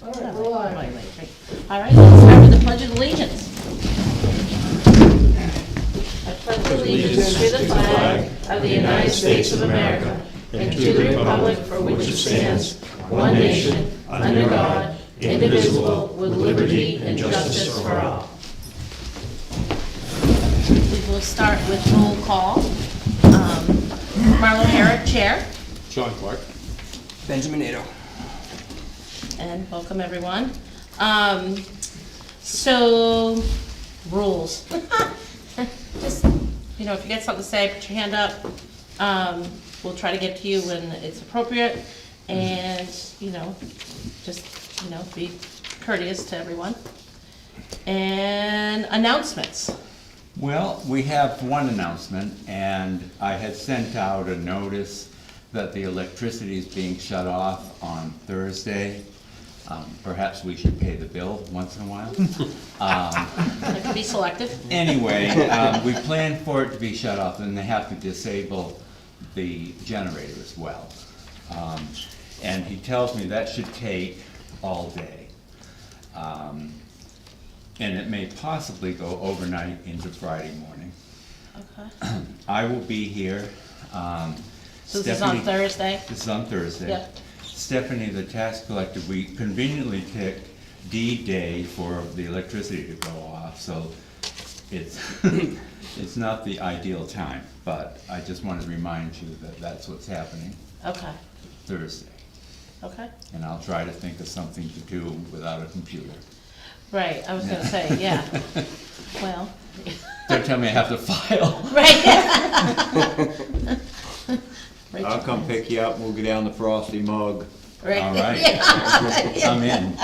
All right, we're live. All right, let's start with the Pledge of Allegiance. I pledge allegiance to the flag of the United States of America and to the republic for which it stands, one nation, under God, indivisible, with liberty and justice for all. We will start with roll call. Marlo Herrick, Chair. Sean Clark. Benjamin Nato. And welcome, everyone. So, rules. Just, you know, if you get something to say, put your hand up. We'll try to get to you when it's appropriate. And, you know, just, you know, be courteous to everyone. And announcements. Well, we have one announcement, and I had sent out a notice that the electricity is being shut off on Thursday. Perhaps we should pay the bill once in a while. That could be selective. Anyway, we plan for it to be shut off, and they have to disable the generator as well. And he tells me that should take all day. And it may possibly go overnight into Friday morning. Okay. I will be here. So this is on Thursday? This is on Thursday. Yep. Stephanie, the tax collector, we conveniently picked D-Day for the electricity to go off, so it's, it's not the ideal time, but I just wanted to remind you that that's what's happening Okay. Thursday. Okay. And I'll try to think of something to do without a computer. Right, I was gonna say, yeah. Well. Don't tell me I have to file. Right. I'll come pick you up and we'll go down the Frosty Mug. Right. All right. Yeah. I'm in.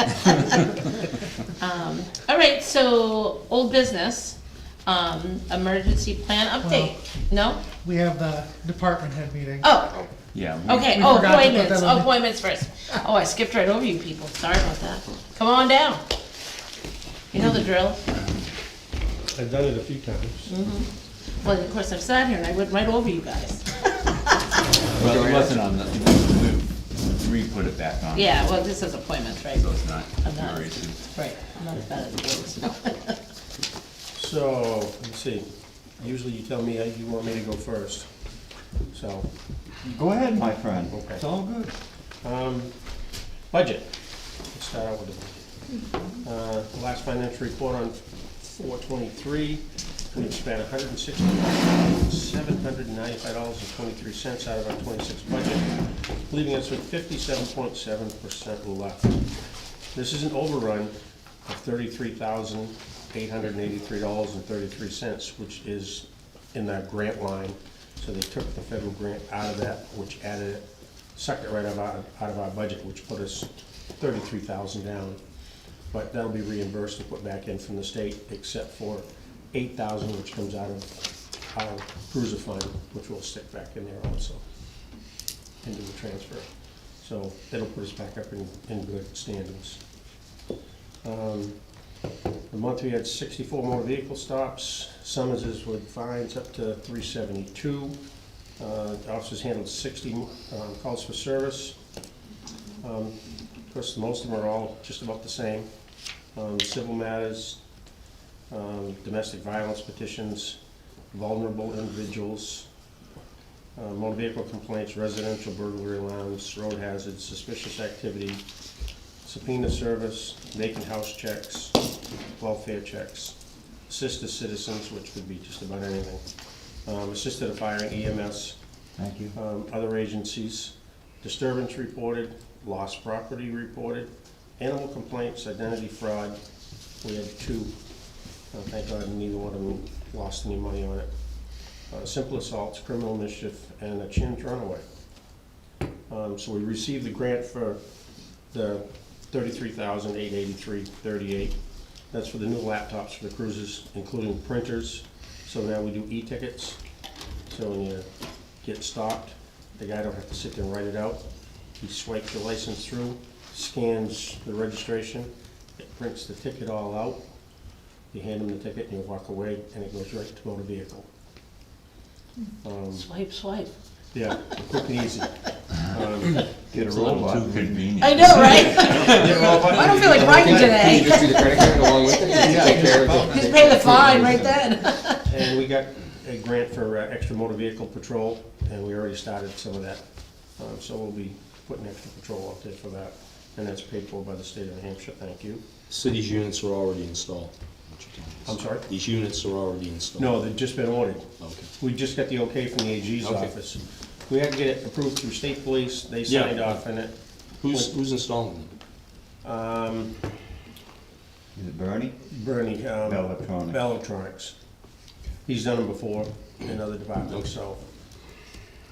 All right, so old business, emergency plan update. No? We have the department head meeting. Oh, Yeah. okay, We oh, forgot to put appointments, that on the- appointments first. Oh, I skipped right over you people, sorry about that. Come on down. You know the drill. I've done it a few times. Well, of course, I've sat here and I went right over you guys. Well, it wasn't on the, we put it back on. Yeah, well, this is appointments, right? So it's not I'm not, your issue. right, I'm not as bad as the boards. So, let's see, usually you tell me you want me to go first, so, Go ahead, my friend. Okay. It's all good. budget. Let's start out with the budget. The last financial report on 4/23, we spent $160,795.23 out of our 26 budget, leaving us with 57.7% left. This is an overrun of $33,883.33, which is in that grant line. So they took the federal grant out of that, which added it, sucked it right out of our budget, which put us 33,000 down. But that'll be reimbursed and put back in from the state, except for 8,000, which comes out of our cruiser fund, which we'll stick back in there also, into the transfer. So that'll put us back up in good standings. The month we had 64 more vehicle stops, summonses with fines up to 372. Officers handled 60 calls for service. Of course, most of them are all just about the same. Civil matters, domestic violence petitions, vulnerable individuals, motor vehicle complaints, residential burglary alarms, road hazards, suspicious activity, subpoena service, vacant house checks, welfare checks, assisted citizens, which could be just about anything, assisted firing, EMS, Thank you. other agencies, disturbance reported, lost property reported, animal complaints, identity fraud. We had 2. Thank God neither one of them lost any money on it. Simple assaults, criminal mischief, and a chin's runaway. So we received the grant for the $33,883.38. That's for the new laptops for the cruisers, including printers. So now we do e-tickets. So when you get stopped, the guy don't have to sit there and write it out. He swipes the license through, scans the registration, it prints the ticket all out. You hand him the ticket and you walk away, and it goes right to motor vehicle. Swipe, swipe. Yeah, quick and easy. Get a It's a little robot. too convenient. I know, right? I don't feel like writing Can you today. just do the credit card along with it? Just take care of it? Just pay the fine right then. And we got a grant for extra motor vehicle patrol, and we already started some of that. So we'll be putting extra patrol out there for that, and that's paid for by the state of New Hampshire, thank you. So these units are already installed? what you're telling us? I'm sorry? These units are already installed? No, they've just been ordered. Okay. We just got the okay from the AG's Okay. office. We had to get it approved through state police, they Yeah. signed off on it. Who's installing them? Is it Bernie? Bernie, Bell Electronics. Bell Electronics. He's done them before in other departments, so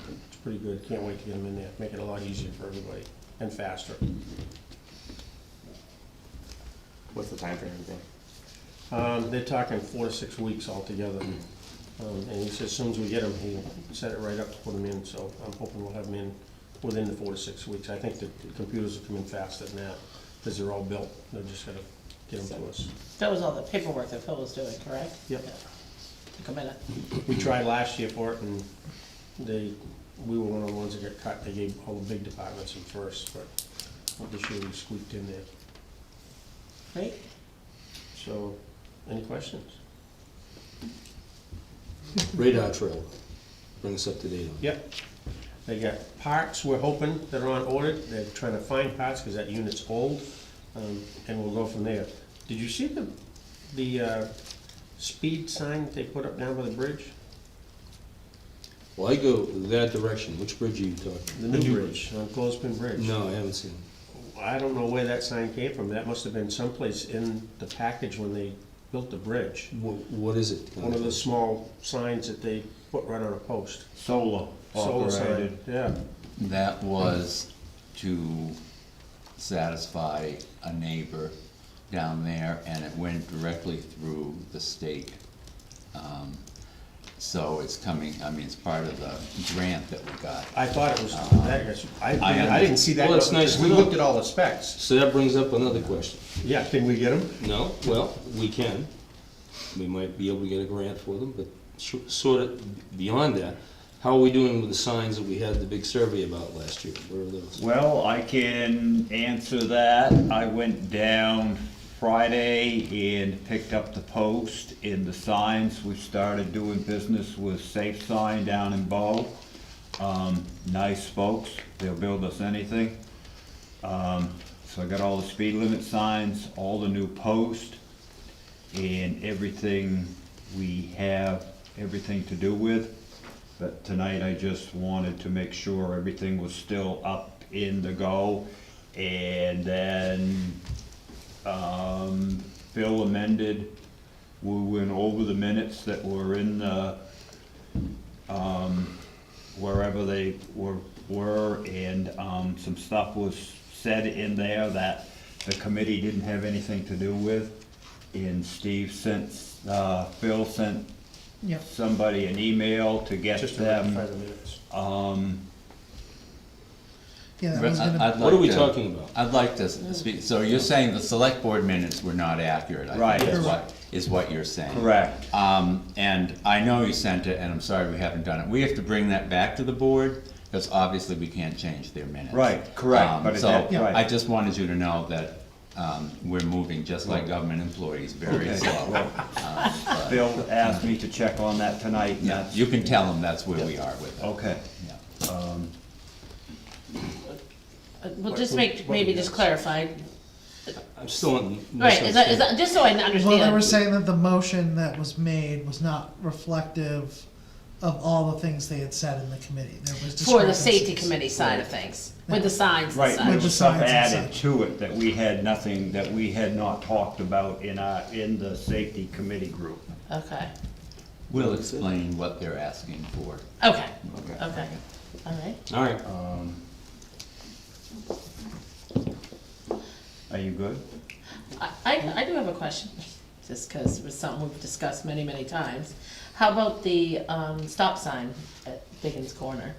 it's pretty good. Can't wait to get them in there, make it a lot easier for everybody and faster. What's the time frame again? They're talking 4 to 6 weeks altogether. And he says as soon as we get them, he'll set it right up to put them in, so I'm hoping we'll have them in within the 4 to 6 weeks. I think the computers will come in faster than that, because they're all built. They're just gotta get them to us. That was all the paperwork that Phil was doing, correct? Yep. Yeah. Took a minute. We tried last year for it, and we were one of the ones that got cut. They gave all the big departments them first, but this year we squeaked in there. Great. So, any questions? Radar trail, bring us up to date on. Yep. They got parts, we're hoping, that are on order. They're trying to find parts, because that unit's old, and we'll go from there. Did you see the speed sign that they put up down by the bridge? Well, I go that direction. Which bridge are you talking? The new bridge, on Clothespin Bridge. No, I haven't seen it. I don't know where that sign came from. That must have been someplace in the package when they built the bridge. What is it? One of the small signs that they put right on a post. Solar Solar sign, operated. yeah. That was to satisfy a neighbor down there, and it went directly through the state. So it's coming, I mean, it's part of the grant that we got. I thought it was that, I didn't see that. Well, it's nice We to know. looked at all the specs. So that brings up another question. Yeah, can we get them? No, well, we can. We might be able to get a grant for them, but sort of beyond that, how are we doing with the signs that we had the big survey about last year? Where are those? Well, I can answer that. I went down Friday and picked up the post and the signs. We started doing business with Safe Sign down in Bow. Nice folks, they'll build us anything. So I got all the speed limit signs, all the new posts, and everything we have, everything to do with. But tonight I just wanted to make sure everything was still up in the go. And then Bill amended, we went over the minutes that were in the, wherever they were, and some stuff was said in there that the committee didn't have anything to do with. And Steve sent, Phil sent Yep. somebody an email to get Just to them, rectify the minutes. Yeah, that was gonna, I'd What are we like talking about? I'd like to speak, so you're saying the select board minutes were not accurate, I Right. think is Correct. what you're saying. correct. And I know you sent it, and I'm sorry we haven't done it. We have to bring that back to the board, because obviously we can't change their minutes. Right, correct, but it So, had- right. I just wanted you to know that, we're moving just like government employees, very Okay. slow. Bill asked me to check on that tonight, and Yeah, that's, you can tell them that's where we are with it. okay. Yeah. Well, just maybe just clarify, I'm still on. right, is that, just so I understand. well, they were saying that the motion that was made was not reflective of all the things they had said in the committee. There was For the safety discrepancies. committee side of things, with the signs and Right, such. there With the was stuff signs and added such. to it that we had nothing, that we had not talked about in the safety committee group. Okay, We'll explain what they're asking for. okay, okay, all right. All right. Are you good? I do have a question, just because it was something we've discussed many, many times. How about the stop sign at Biggins Corner?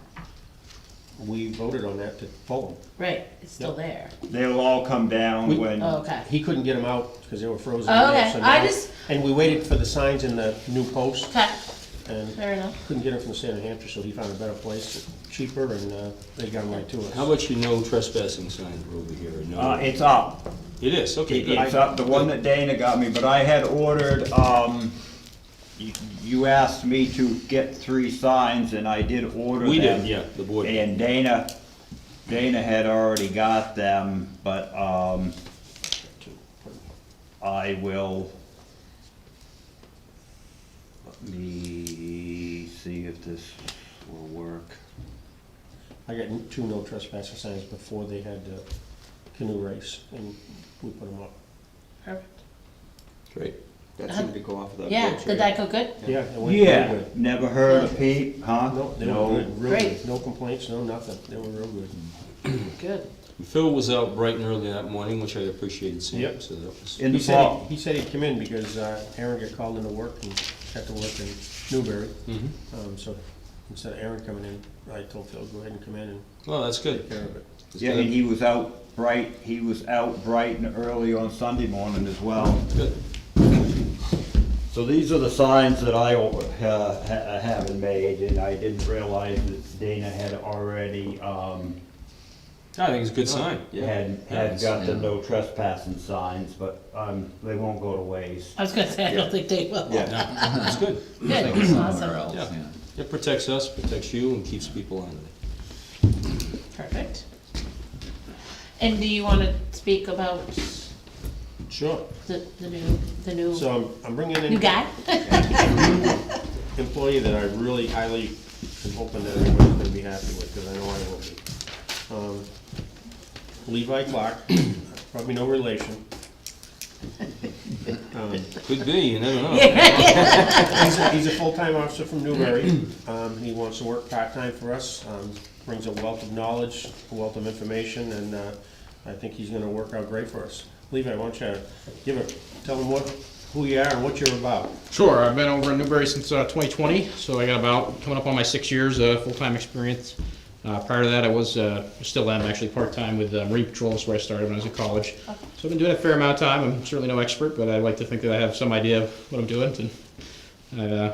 We voted on that to pull them. Right, it's still Yep. there. They'll all come down when, Oh, okay. He couldn't get them out because they were frozen. Oh, in there, okay. so I now- just- And we waited for the signs in the new post. Okay, and Fair enough. couldn't get him from the state of New Hampshire, so he found a better place, cheaper, and they got him right to us. How about your no trespassing sign over here? or no? It's up. It is, okay, good. It's up, the one that Dana got me, but I had ordered, you asked me to get 3 signs, and I did order them. We did, yeah, the board. And Dana had already got them, but, I will, let me see if this will work. I got 2 no trespassing signs before they had the canoe race, and we put them up. Perfect. Great. That seemed to go off of that. Yeah, bridge, did right? that go good? Yeah, it went Yeah, real good. never heard a peep, huh? No, they were good, real Great. good. No complaints, no nothing. They were real good. Good. Phil was out bright and early that morning, which I appreciated seeing. Yep. So that was, In the He fall. said he'd come in because Aaron got called into work and had to work in Newbury. Mhm. So instead of Aaron coming in, I told Phil, go ahead and come in and Well, that's good. take care of it. Yeah, and he was out bright and early on Sunday morning as well. Good. So these are the signs that I haven't made, and I didn't realize that Dana had already, I think it's a good sign. had got the no trespassing signs, but, they won't go to waste. I was gonna say, I don't think they will. Yeah. No, it's good. Good, Somewhere awesome, else, Yeah. yeah. It protects us, protects you, and keeps people out of it. perfect. And do you wanna speak about Sure. the new So I'm bringing in. new guy? Employee that I really highly am hoping that everybody's gonna be happy with, because I know I will be. Levi Clark, probably no relation. Could be, you never know. He's a full-time officer from Newbury. He wants to work part-time for us, brings a wealth of knowledge, a wealth of information, and I think he's gonna work out great for us. Levi, why don't you tell him who you are and what you're about? Sure, I've been over in Newbury since 2020, so I got about coming up on my 6 years full-time experience. Prior to that, I was still am actually part-time with Marine Patrol. That's where I started when I was in college. So I've been doing a fair amount of time. I'm certainly no expert, but I like to think that I have some idea of what I'm doing. And I'm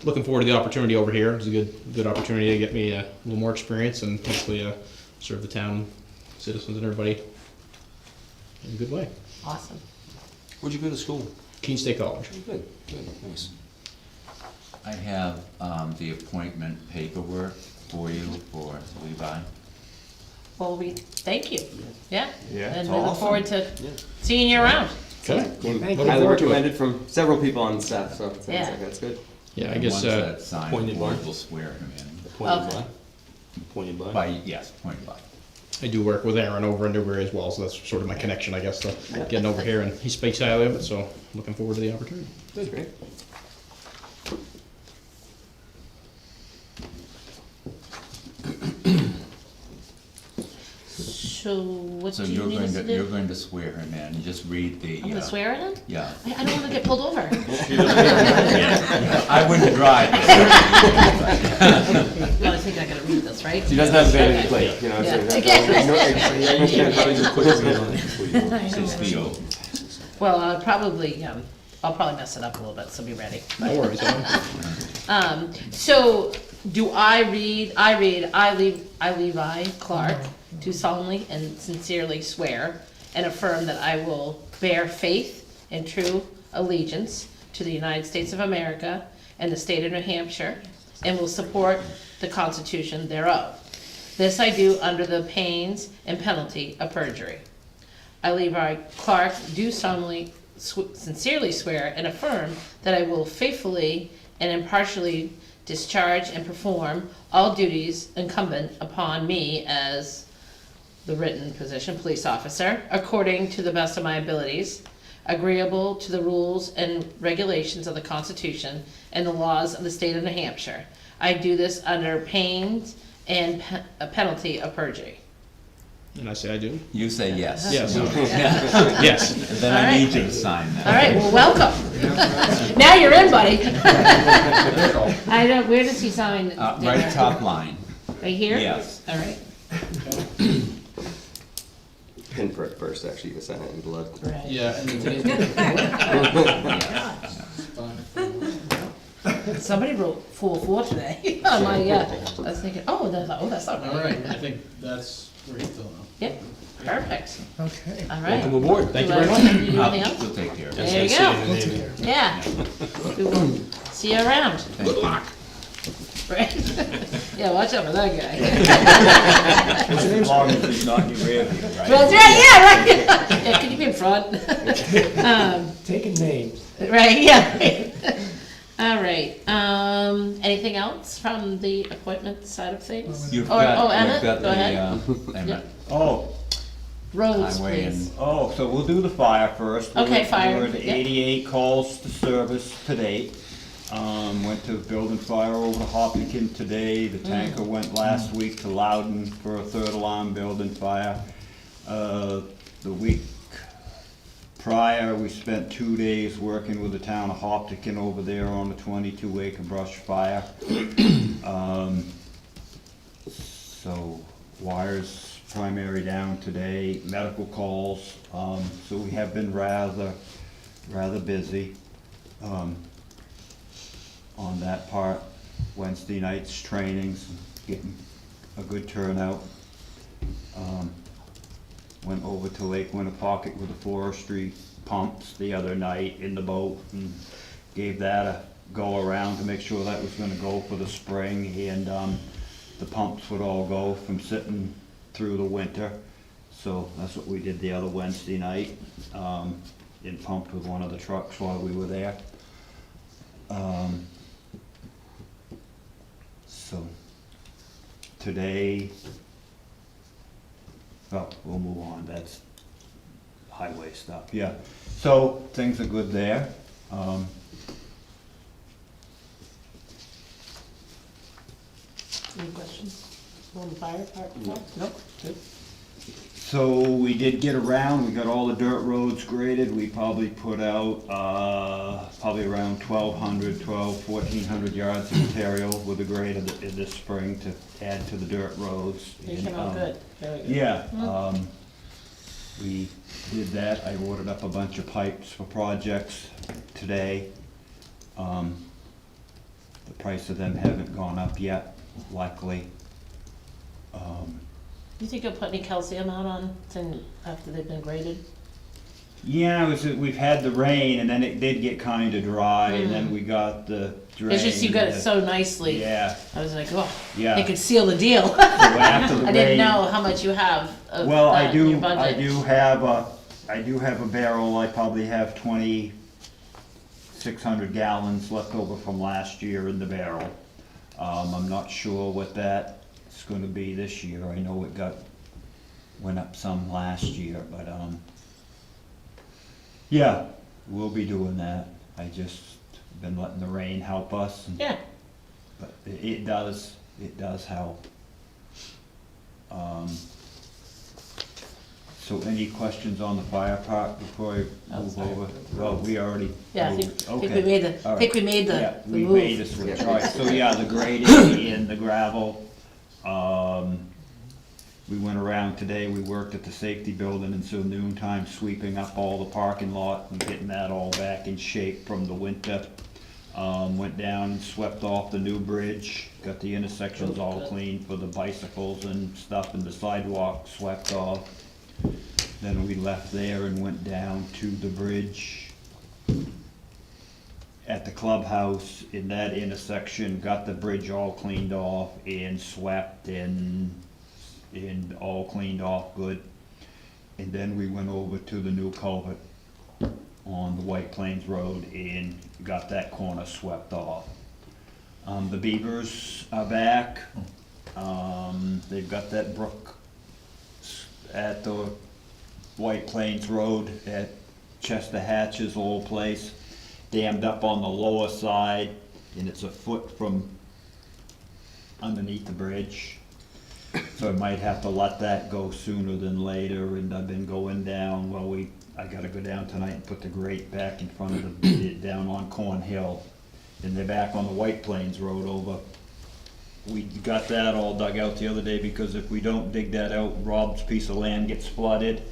looking forward to the opportunity over here. It's a good opportunity to get me a little more experience and hopefully serve the town, citizens, and everybody in a good way. Awesome. Where'd you go to school? Keene State College. Good, good, nice. I have the appointment paperwork for you for Levi. Well, we thank you. Yeah. Yeah, And it's we look awesome. forward to seeing you around. Okay. Came Looking highly forward to it. recommended from several people on the staff, so it sounds Yeah. like that's good. Yeah, I And guess, once that's signed, the appointed board by- will swear him in. Appointed Okay. by? Appointed by? By, yes, appointed by. I do work with Aaron over in Newbury as well, so that's sort of my connection, I guess, to getting over here, and he speaks highly of it, so looking forward to the opportunity. That's great. So what So do you you're need going us to, to you're do? going to swear him in, and just read the. I'm gonna swear it in? Yeah. I don't wanna get pulled over. I wouldn't drive this. Well, I think I gotta read this, right? She doesn't have a vanity plate, you know, so Yeah. that's Yeah, you can't probably just put your name on it before you vote. I know. It's the oath. Well, I'll probably mess it up a little bit, so be ready. No worries, So, do I Levi Clark, do solemnly and sincerely swear and affirm that I will bear faith and true allegiance to the United States of America and the state of New Hampshire, and will support the Constitution thereof. This I do under the pains and penalty of perjury. I, Levi Clark, do solemnly, sincerely swear and affirm that I will faithfully and impartially discharge and perform all duties incumbent upon me as the written position, police officer, according to the best of my abilities, agreeable to the rules and regulations of the Constitution and the laws of the state of New Hampshire. I do this under pains and a penalty of perjury. And I say I do? You say yes. Yes. Yeah. Yes. And then All I right. need you to sign that. All right, well, welcome. Now you're in, buddy. I don't, where does he sign? Right top line. Right here? Yes. All right. Pin prick first, actually, you sign it in blood. Right. Yeah. So somebody wrote 4-4 today. I'm like, yeah, I was thinking, that's not All right. right, I think that's great though. Yep, perfect, Okay. all right. Welcome aboard. Thank you very much. Did you do anything else? We'll take care of it. There you go. Yeah. We will see you around. Good luck. Right? Yeah, watch out for that guy. As long as it's not in your rear view, right? Well, right, yeah, can you be in front? Taking names. Right, yeah. All right, anything else from the appointment side of things? You've Oh, got, Emmett, you've got go the, ahead. Emmett Oh, Roads, highway please. and, oh, so we'll do the fire first. Okay, fire, We're at yep. 88 calls to service to date. Went to building fire over to Hopkinton today. The tanker went last week to Loudon for a third alarm building fire. The week prior, we spent 2 days working with the town of Hopkinton over there on the 22-acre brush fire. So wires primary down today, medical calls, so we have been rather busy on that part. Wednesday nights trainings, getting a good turnout. Went over to Lake Winnipocket with the forestry pumps the other night in the boat and gave that a go around to make sure that was gonna go for the spring, and the pumps would all go from sitting through the winter. So that's what we did the other Wednesday night, and pumped with one of the trucks while we were there. So today, oh, we'll move on, that's highway stuff, yeah. So things are good there. Any questions on the fire part? Nope. Good. So we did get around, we got all the dirt roads graded, we probably put out, probably around 1,400 yards of material with the grade of this spring to add to the dirt roads. You And, came out good, very good. Yeah, we did that, I ordered up a bunch of pipes for projects today. The price of them haven't gone up yet, luckily. You think you'll put any calcium out on, after they've been graded? Yeah, we've had the rain, and then it did get kinda dry, and then we got the drain. It's just you got it so nicely. Yeah, I was like, oh, yeah. they could seal the deal. So after the I didn't rain- know how much you have of Well, that in your budget. I do have a barrel, I probably have 2,600 gallons left over from last year in the barrel. I'm not sure what that's gonna be this year, I know it went up some last year, but, yeah, we'll be doing that. I just been letting the rain help us, Yeah, but it does help. So any questions on the fire part before I move over? Well, we already yeah, I moved. think we Okay. made the, All I think we made Yeah, the we move. made the switch, all right, so yeah, the grading and the gravel. We went around today, we worked at the safety building until noon time, sweeping up all the parking lot and getting that all back in shape from the winter. Went down and swept off the new bridge, got the intersections all clean for the bicycles and stuff, and the sidewalk swept off. Then we left there and went down to the bridge at the clubhouse in that intersection, got the bridge all cleaned off and swept and all cleaned off good. And then we went over to the new culvert on the White Plains Road and got that corner swept off. The beavers are back. They've got that brook at the White Plains Road at Chester Hatch's old place, dammed up on the lower side, and it's a foot from underneath the bridge. So I might have to let that go sooner than later, and I've been going down, I gotta go down tonight and put the grate back in front of down on Corn Hill. And they're back on the White Plains Road over. We got that all dug out the other day, because if we don't dig that out, Rob's piece of land gets flooded,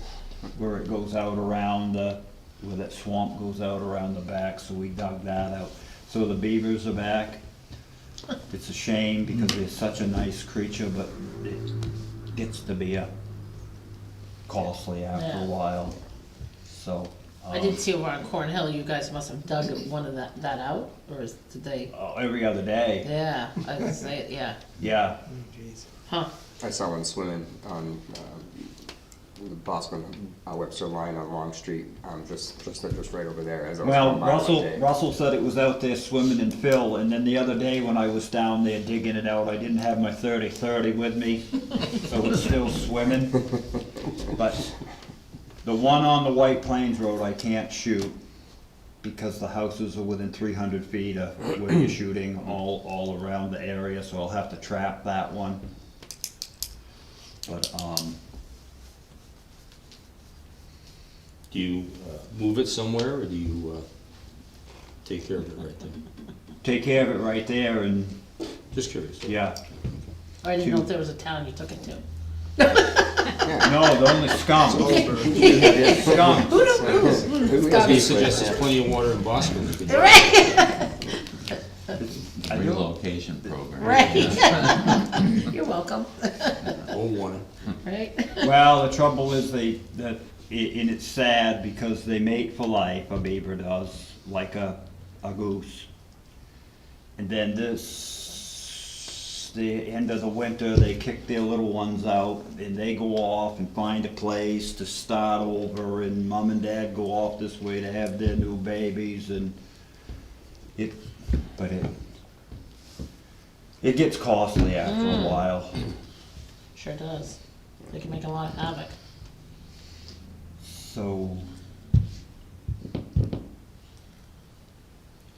where it goes out around where that swamp goes out around the back, so we dug that out. So the beavers are back, It's a shame because they're such a nice creature, but it gets to be costly after Yeah. a while, so. I did see over on Cornhill, you guys must have dug one of that out, or did they? Every other day, Yeah, I was gonna say, yeah, yeah. huh, I saw one swimming on the Boston Webster line on Long Street, just right over there as I was Well, going by one day. Russell said it was out there swimming in fill, and then the other day when I was down there digging it out, I didn't have my 30-30 with me, so it's still swimming. But the one on the White Plains Road I can't shoot, because the houses are within 300 feet of where you're shooting all around the area, so I'll have to trap that one. But, Do you move it somewhere, or do you take care of it right there? take care of it right there, and, Just curious. yeah. I didn't know if there was a town you took it to. No, the only skunk. Skunk. He suggests there's plenty of water in Boston. You could- Relocation program. Right. You're welcome, Oh, water. right? Well, the trouble is and it's sad because they mate for life, a beaver does, like a goose. And then the end of the winter, they kick their little ones out and they go off and find a place to start over, and mom and dad go off this way to have their new babies, and it gets costly after a while. Sure does. They can make a lot of havoc. So,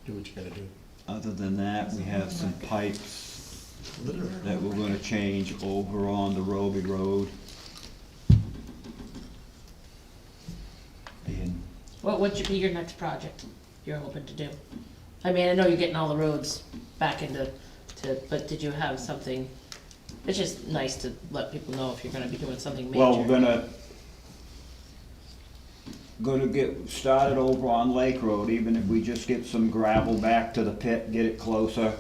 Do what you gotta do. other than that, we have some pipes that we're gonna change over on the Roby Road. And, What would be your next project you're hoping to do? I mean, I know you're getting all the roads back but did you have something? It's just nice to let people know if you're gonna be doing something major. well, we're gonna get started over on Lake Road, even if we just get some gravel back to the pit, get it closer.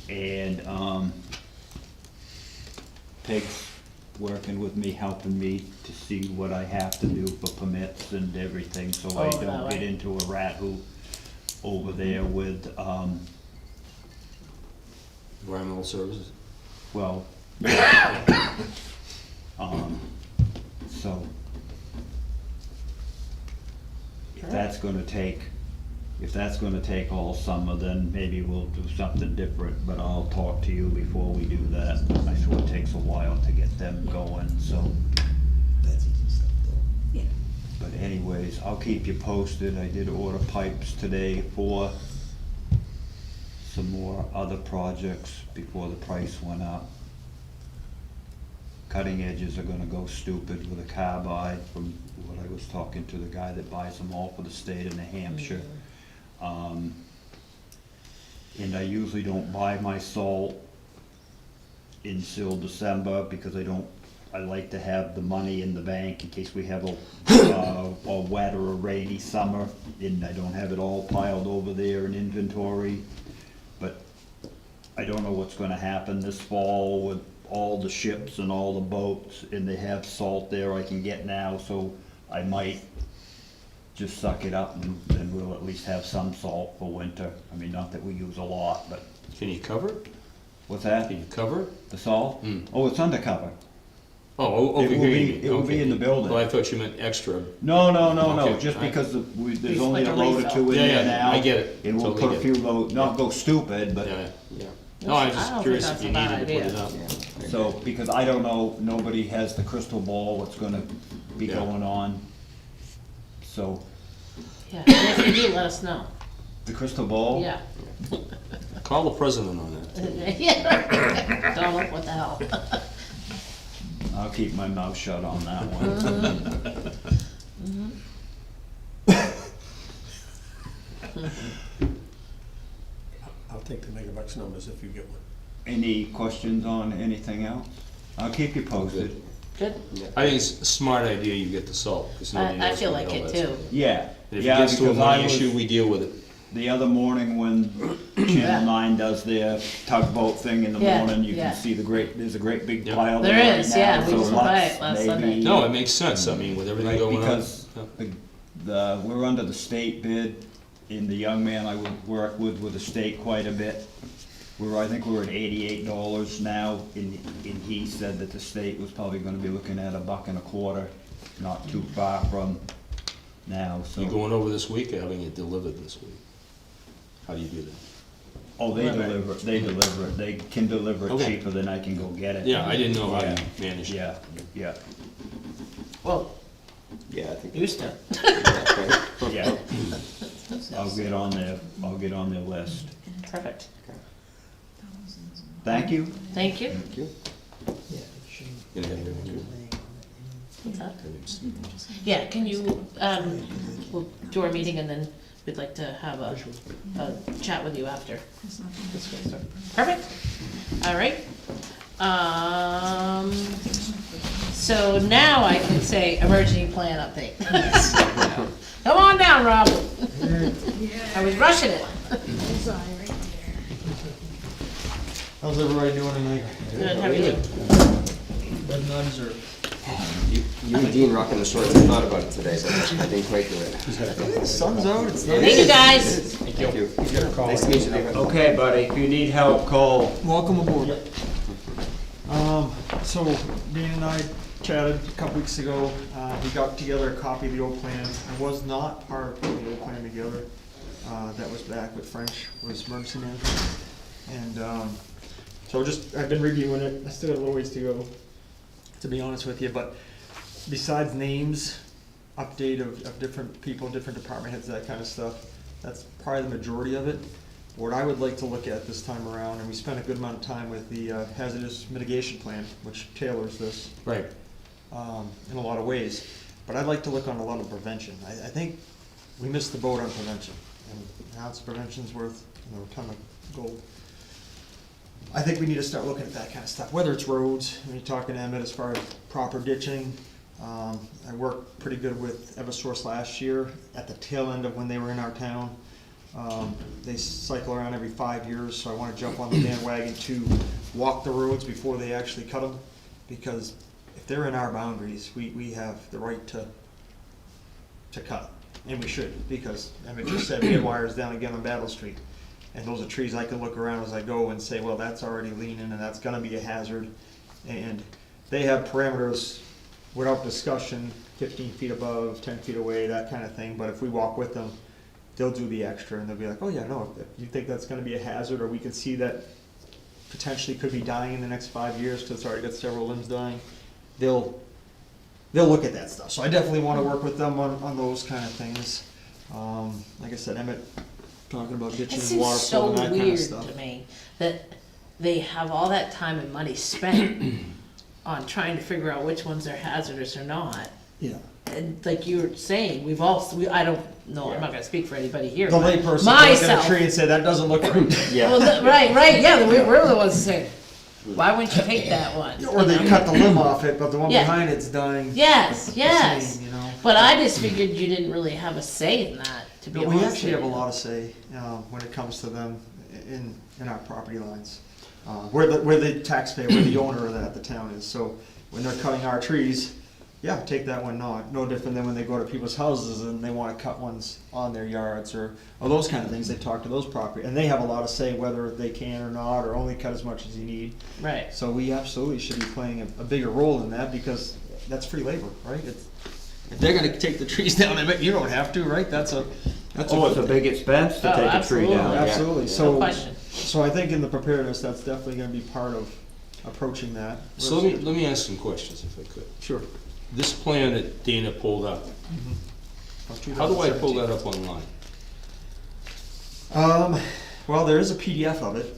And, Peg's working with me, helping me to see what I have to do for permits and everything, so I Oh, that don't get way. into a rat hoop over there with, Environmental services. well, so, if that's gonna take all summer, then maybe we'll do something different, but I'll talk to you before we do that. I sure it takes a while to get them going, so. But anyways, I'll keep you posted. I did order pipes today for some more other projects before the price went up. Cutting edges are gonna go stupid with a carbide, from what I was talking to the guy that buys them all for the state of New Hampshire. And I usually don't buy my salt until December, because I like to have the money in the bank in case we have a wet or a rainy summer, and I don't have it all piled over there in inventory. But I don't know what's gonna happen this fall with all the ships and all the boats, and they have salt there I can get now, so I might just suck it up, and then we'll at least have some salt for winter. I mean, not that we use a lot, but, Can you cover it? what's that? Can you cover it? The salt? Oh, it's undercover. Oh, over It will here. be- you mean. it will be Okay. in the building. Well, I thought you meant extra. No, Okay, just alright. because there's It's only like a a load or refill. two in Yeah, there yeah, now. I get it. And we'll Totally put a get few load, not go stupid, but, Yeah, yeah. No, I was I just don't curious think if you that's a needed to bad put it idea. up. so, because I don't know, nobody has the crystal ball, what's gonna be Yeah. going on. So, Yeah, and if you do, let us know. the crystal ball? Yeah. Call the president on that. Yeah. Donald, what the hell? I'll keep my mouth shut on that one. I'll take the megabucks numbers if you get one. Any questions on anything else? I'll keep you posted. Good. I think it's a smart idea you get the salt, because nobody I knows feel what like the hell it that's. too. Yeah. If it Yeah, gets to a because I money was- issue, we deal with it. the other morning when Channel 9 does their tugboat thing in the Yeah, morning, you yeah. can see there's a great big Yep. pile There there right is, now, yeah, we so just went by let's it last maybe- Sunday. No, it makes sense, I mean, with everything Right, going on. because Yeah. we're under the state bid, and the young man I would work with the state quite a bit. I think we're at $88 now, and he said that the state was probably gonna be looking at $1.25, not too far from now, so. You going over this week or having it delivered this week? How do you do that? Oh, they deliver it, they can deliver it Okay. cheaper than I can go get it. Yeah, I didn't know how you Yeah. managed it. Yeah, yeah, Well, Yeah, I think. used to. Right. yeah. I'll get on their list. Perfect. Thank you. Thank you. Thank you. Gonna have everything good. What's that? Everything's- Yeah, can you, we'll do our meeting and then we'd like to have a chat with you after. Perfect, all right. So now I can say emergency plan update. Come on down, Rob. I was rushing it. How's everybody doing tonight? Good, how are you? Red nuns or? You and Dean rocking the shorts, I thought about it today, but I didn't quite do it. Sun's out, it's nice. Thank you, guys. Thank you. Nice to meet you, David. Okay, buddy, if you need help, call. Welcome aboard. So Dean and I chatted a couple weeks ago, we got together a copy of the old plan. I was not part of putting the old plan together, that was back with French, was emergency management. And, so I've been reviewing it, I still got a little ways to go, to be honest with you, but besides names, update of different people, different department heads, that kind of stuff, that's probably the majority of it. What I would like to look at this time around, and we spent a good amount of time with the hazardous mitigation plan, which tailors this Right. in a lot of ways, but I'd like to look on a lot of prevention. I think we missed the boat on prevention, and ounce of prevention's worth, a ton of gold. I think we need to start looking at that kind of stuff, whether it's roads, when you're talking to Emmett as far as proper ditching. I worked pretty good with Eversource last year, at the tail end of when they were in our town. They cycle around every 5 years, so I wanna jump on the bandwagon to walk the roads before they actually cut them, because if they're in our boundaries, we have the right to cut, and we should, because Emmett just said we had wires down again on Battle Street. And those are trees I can look around as I go and say, well, that's already leaning and that's gonna be a hazard. And they have parameters without discussion, 15 feet above, 10 feet away, that kind of thing. But if we walk with them, they'll do the extra and they'll be like, oh yeah, no, if you think that's gonna be a hazard, or we can see that potentially could be dying in the next 5 years, because it's already got several limbs dying, they'll look at that stuff. So I definitely wanna work with them on those kind of things. Like I said, Emmett, talking about It ditching and seems water so flow and that kind of weird stuff. to me that they have all that time and money spent on trying to figure out which ones are hazardous or not. Yeah. And like you were saying, I don't know, I'm not gonna speak for anybody here. The but layperson can look at myself- a tree and say, that doesn't look right. Well, right, yeah, we're the ones saying, why wouldn't you take that one? Or they you know? cut the limb off it, but the one Yeah. behind it's dying. Yes, the yes. same, you know? But I just figured you didn't really have a say in that, to be But honest. we actually have with a you. lot of say, when it comes to them in our property lines. We're the taxpayer, we're the owner of that, the town is, so when they're cutting our trees, yeah, take that one, no different than when they go to people's houses and they wanna cut ones on their yards, or those kind of things, they talk to those property, and they have a lot of say whether they can or not, or only cut as much as you need. Right. So we absolutely should be playing a bigger role in that, because that's free labor, right? If they're gonna take the trees down, I bet you don't have to, right? That's a It's a big expense to Oh, take a tree absolutely. down. yeah. absolutely, No so, question. so I think in the preparedness, that's definitely gonna be part of approaching that. So let me ask some questions if I could. Sure. This plan that Dana pulled up, how do I pull that up online? Well, there is a PDF of it,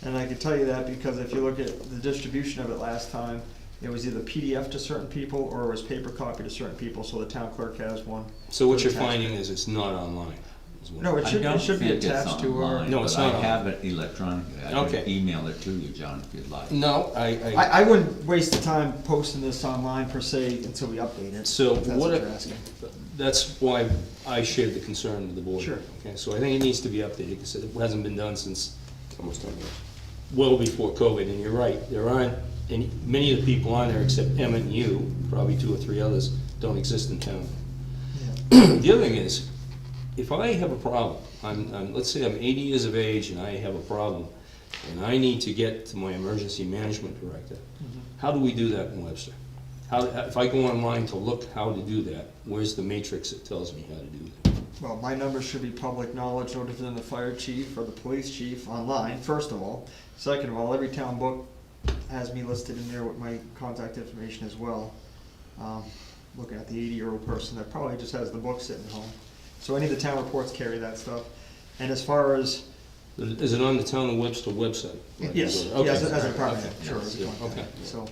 and I can tell you that because if you look at the distribution of it last time, it was either PDF to certain people or it was paper copy to certain people, so the town clerk has one. So what you're Attached. finding is it's not online? is what- No, it should be attached to our. No, it's I not. have it electronically. I Okay. can email it to you, John, if you'd like. No, I wouldn't waste the time posting this online per se until we update it. So if that's what what if- you're asking. that's why I shared the concern with the board. Sure. Okay, so I think it needs to be updated, because it hasn't been done since almost 10 years. Well before COVID, and you're right, there aren't, any many of the people on there, except Emmett and you, probably 2 or 3 others, don't exist in town. The other thing is, if I have a problem, let's say I'm 80 years of age and I have a problem, and I need to get to my emergency management director, how do we do that in Webster? If I go online to look how to do that, where's the matrix that tells me how to do that? Well, my numbers should be public knowledge, no different than the fire chief or the police chief online, first of all. Second of all, every town book has me listed in there with my contact information as well. Looking at the 80-year-old person that probably just has the book sitting at home. So any of the town reports carry that stuff. And as far as, Is it on the town of Webster website? yes, Okay. as a department, Okay. sure. Yeah, okay. So,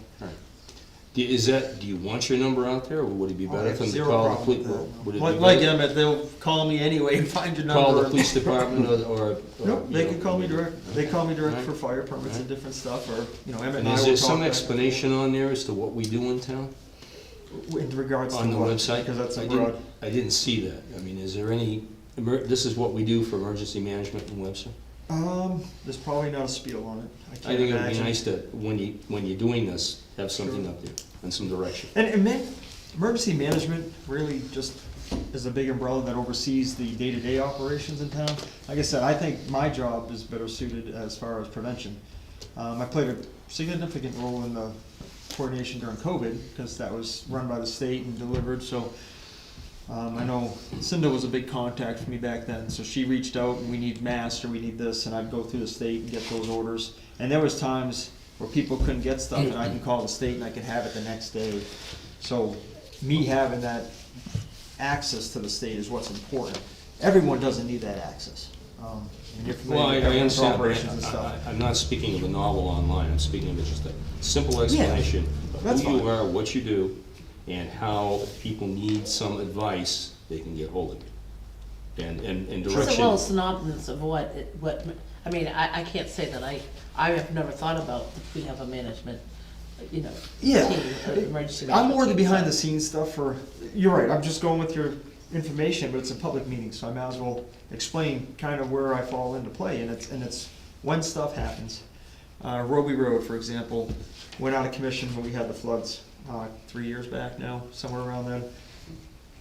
Do you want your number out there, or would it be I better have for them to zero call the problem police? with that. Like Emmett, they'll call me anyway and find your number. Call the police department or? Nope, you they know, can call me direct. They call me direct Right. for fire permits and Right. different stuff, or, you know, Emmett And and I is will there talk some back and explanation on there as to what we do in town? forth in regards to On the what? website? Because that's I a didn't- broad. I didn't see that. I mean, is there any, this is what we do for emergency management in Webster? There's probably not a spiel on it. I I can't think it'd be imagine. nice to, when you're doing this, have something Sure. up there and some direction. And emergency management really just is a big umbrella that oversees the day-to-day operations in town. Like I said, I think my job is better suited as far as prevention. I played a significant role in the coordination during COVID, because that was run by the state and delivered, so I know Cinda was a big contact for me back then, so she reached out, and we need masks, or we need this, and I'd go through the state and get those orders. And there was times where people couldn't get stuff, and I can call the state and I could have it the next day. So me having that access to the state is what's important. Everyone doesn't need that access. And you're familiar Well, I with government understand, but operations and stuff. I'm not speaking of a novel online, I'm speaking of just a simple explanation that's of who you fine. are, what you do, and how if people need some advice, they can get hold of you. And Just a direction. little synopsis of I mean, I can't say that I have never thought about if we have a management, you know, Yeah. team, emergency management. I'm more the team, behind the so- scenes stuff for, you're right, I'm just going with your information, but it's a public meeting, so I might as well explain kind of where I fall into play, and it's when stuff happens. Roby Road, for example, went out of commission when we had the floods, 3 years back now, somewhere around then.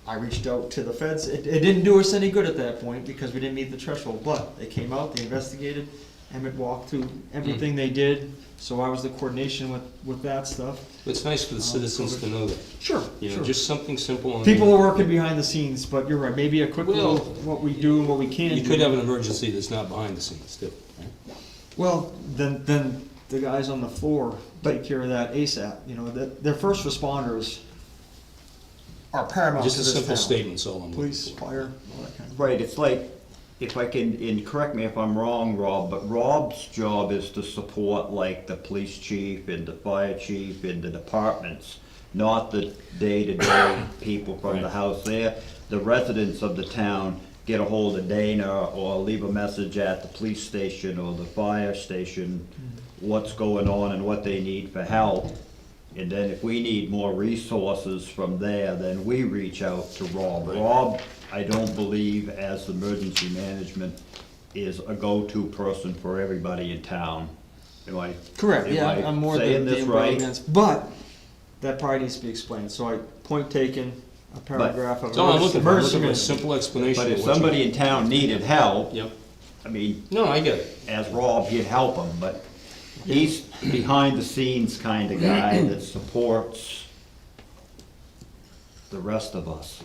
I reached out to the feds, it didn't do us any good at that point, because we didn't meet the threshold, but they came out, they investigated, Emmett walked through everything they did, so I was the coordination with that stuff. It's nice for the citizens to know that, Sure, you know, sure. just something simple. on People there. are working behind the scenes, but you're right, maybe a quick little, Well, what we do and what we can do. You could have an emergency that's not behind the scenes, too. right? Well, then the guys on the floor take care of that ASAP, you know, their first responders are paramount to Just a this simple town. statement's all I'm looking Police, for. fire, all that kind of. Right, it's like, if I can, and correct me if I'm wrong, Rob, but Rob's job is to support like the police chief and the fire chief and the departments, not the day-to-day people from the Right. house there. The residents of the town get a hold of Dana or leave a message at the police station or the fire station, what's going on and what they need for help. And then if we need more resources from there, then we reach out to Rob. Rob, I don't believe, as emergency management, is a go-to person for everybody in town. Am I? Correct, am yeah, I I'm more saying the this umbrella right? against, but that probably needs to be explained, so point taken, a paragraph of That's all I'm looking for, I'm emergency looking for a management. simple explanation. But of if what you somebody do. in town needed help, Yep, I mean, no, I get it. as Rob, he'd help them, but he's behind-the-scenes kind of guy that supports the rest of us.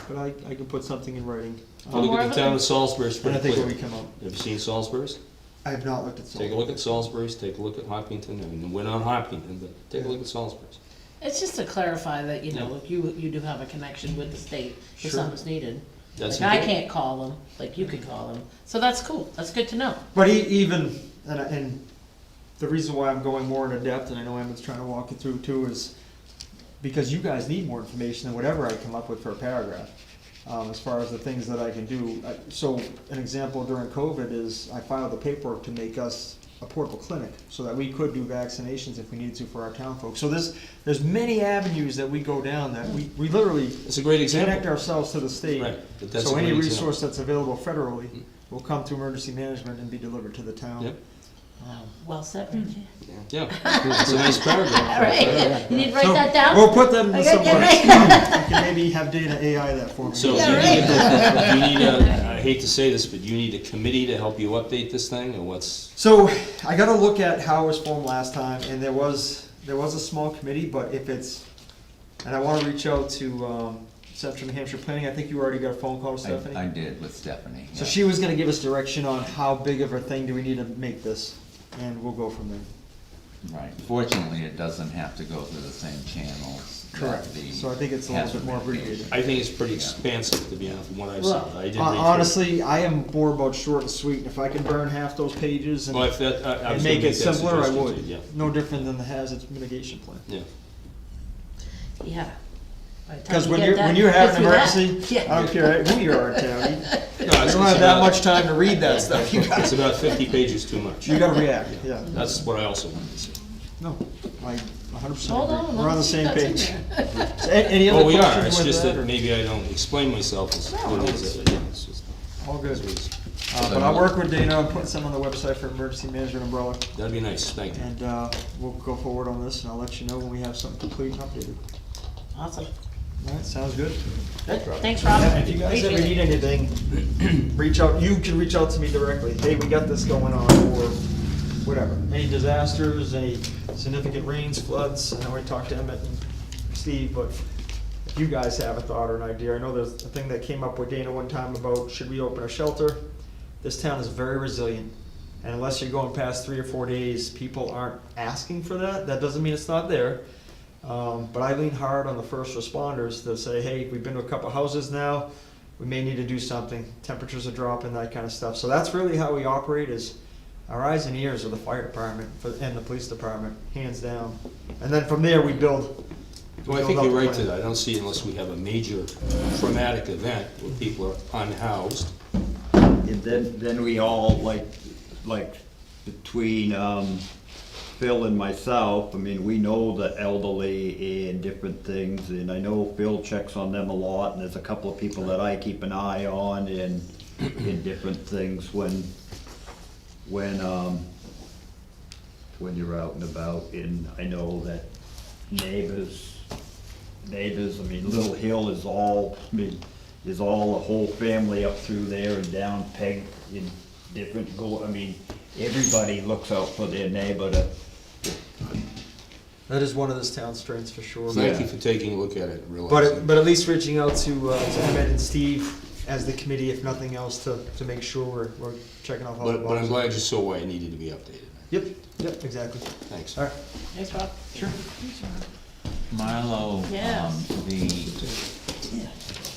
But I can put something in writing. If you look at the town of Salisbury, it's And I pretty think clear. when we come up, Have you seen Salisbury's? I have not looked at. Take a look at Salisbury's, take a look at Hopkinton, and we're not Hopkinton, but take a look at Salisbury's. It's just to clarify that, you know, you do have a connection with the state if Sure. something's needed. That's Like I important. can't call them, like you can call them, so that's cool, that's good to know. But even, and the reason why I'm going more into depth, and I know Emmett's trying to walk you through too, is because you guys need more information than whatever I come up with for a paragraph, as far as the things that I can do. So an example during COVID is I filed the paperwork to make us a portable clinic, so that we could do vaccinations if we needed to for our town folks. So there's many avenues that we go down that we literally It's a great connect example. ourselves to the state. Right, but that's So a any great example. resource that's available federally will come through emergency management and be delivered to the town. Yep. Well said, Reggie. Yeah, it's a nice paragraph. All right, you need to write So, that down? We'll put that in Okay, somewhere. yeah, I can maybe have Dana AI that for me. So Yeah, you need a, I hate to say this, but you need a committee to help you update this thing, or what's? So I gotta look at how it was formed last time, and there was a small committee, but if it's, and I wanna reach out to, Central New Hampshire Planning. I think you already got a phone call with Stephanie. I did with Stephanie. So yeah. she was gonna give us direction on how big of a thing do we need to make this, and we'll go from there. Right, fortunately, it doesn't have to go through the same channels. that Correct. the So I think it's a little bit more hazard abbreviated. mitigation. I think it's pretty expansive, to be honest, from what I've seen. Well, I did read through it. Honestly, I am more about short and sweet, and if I can burn half those pages and Well, if that, I and was make gonna it that simpler, I suggestion would. too, yeah. No different than the hazard mitigation plan. Yeah. Yeah. By the time Because you when get you're, that- when you have get an through that, emergency, yeah. I don't care who you are in town, you No, I was don't gonna have say that much time to read that stuff. You It's gotta, about 50 pages too much. you gotta react, yeah. That's what I also wanted to say. No, I 100% Hold agree. on. We're on the let's see same what's in page. there. So, any other Well, we are, questions it's with just that, that or- maybe I don't explain myself as clearly as I, yeah, it's just, All good. But I'll work with Dana on putting some on the website for emergency management umbrella, that'd be nice, thank you. and, we'll go forward on this, and I'll let you know when we have something complete and updated. Awesome. All right, sounds good. Good. Thanks, Rob. Yeah, if you guys ever Appreciate need it. anything, reach out, you can reach out to me directly, hey, we got this going on, or whatever. Any disasters, any significant rains, floods, I know I talked to Emmett and Steve, but if you guys have a thought or an idea, I know there's a thing that came up with Dana one time about, should we open a shelter? This town is very resilient, and unless you're going past 3 or 4 days, people aren't asking for that, that doesn't mean it's not there. But I lean hard on the first responders to say, hey, we've been to a couple houses now, we may need to do something, temperatures are dropping, that kind of stuff. So that's really how we operate, is our eyes and ears are the fire department and the police department, hands down. And then from there, we build. Well, I build think up you're the right plan. to that, I don't see unless we have a major traumatic event where people are unhoused. And then we all, like, between, Phil and myself, I mean, we know the elderly and different things, and I know Phil checks on them a lot, and there's a couple of people that I keep an eye on in different things when you're out and about, and I know that neighbors, I mean, Little Hill is all, a whole family up through there and down Peg in different, I mean, everybody looks out for their neighbor to, That is one of this town's strengths for sure. Thank you for taking a look at it and realizing. But at least reaching out to Emmett and Steve as the committee, if nothing else, to make sure we're checking off all the boxes. But I'm glad you saw why it needed to be updated. Yep, exactly. Thanks. All right. Thanks, Rob. Sure. Marlo, Yes. the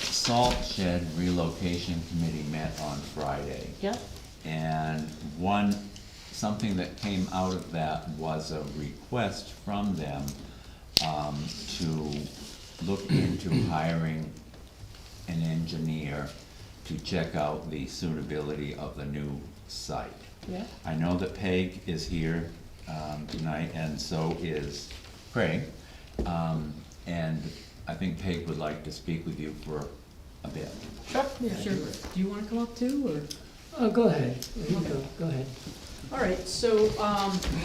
salt shed relocation committee met on Friday. Yep. And something that came out of that was a request from them to look into hiring an engineer to check out the suitability of the new site. Yeah. I know that Peg is here tonight, and so is Craig. And I think Peg would like to speak with you for a bit. Sure. Yeah, sure. Do you wanna come up too, or? Go ahead. Go ahead. All right, so,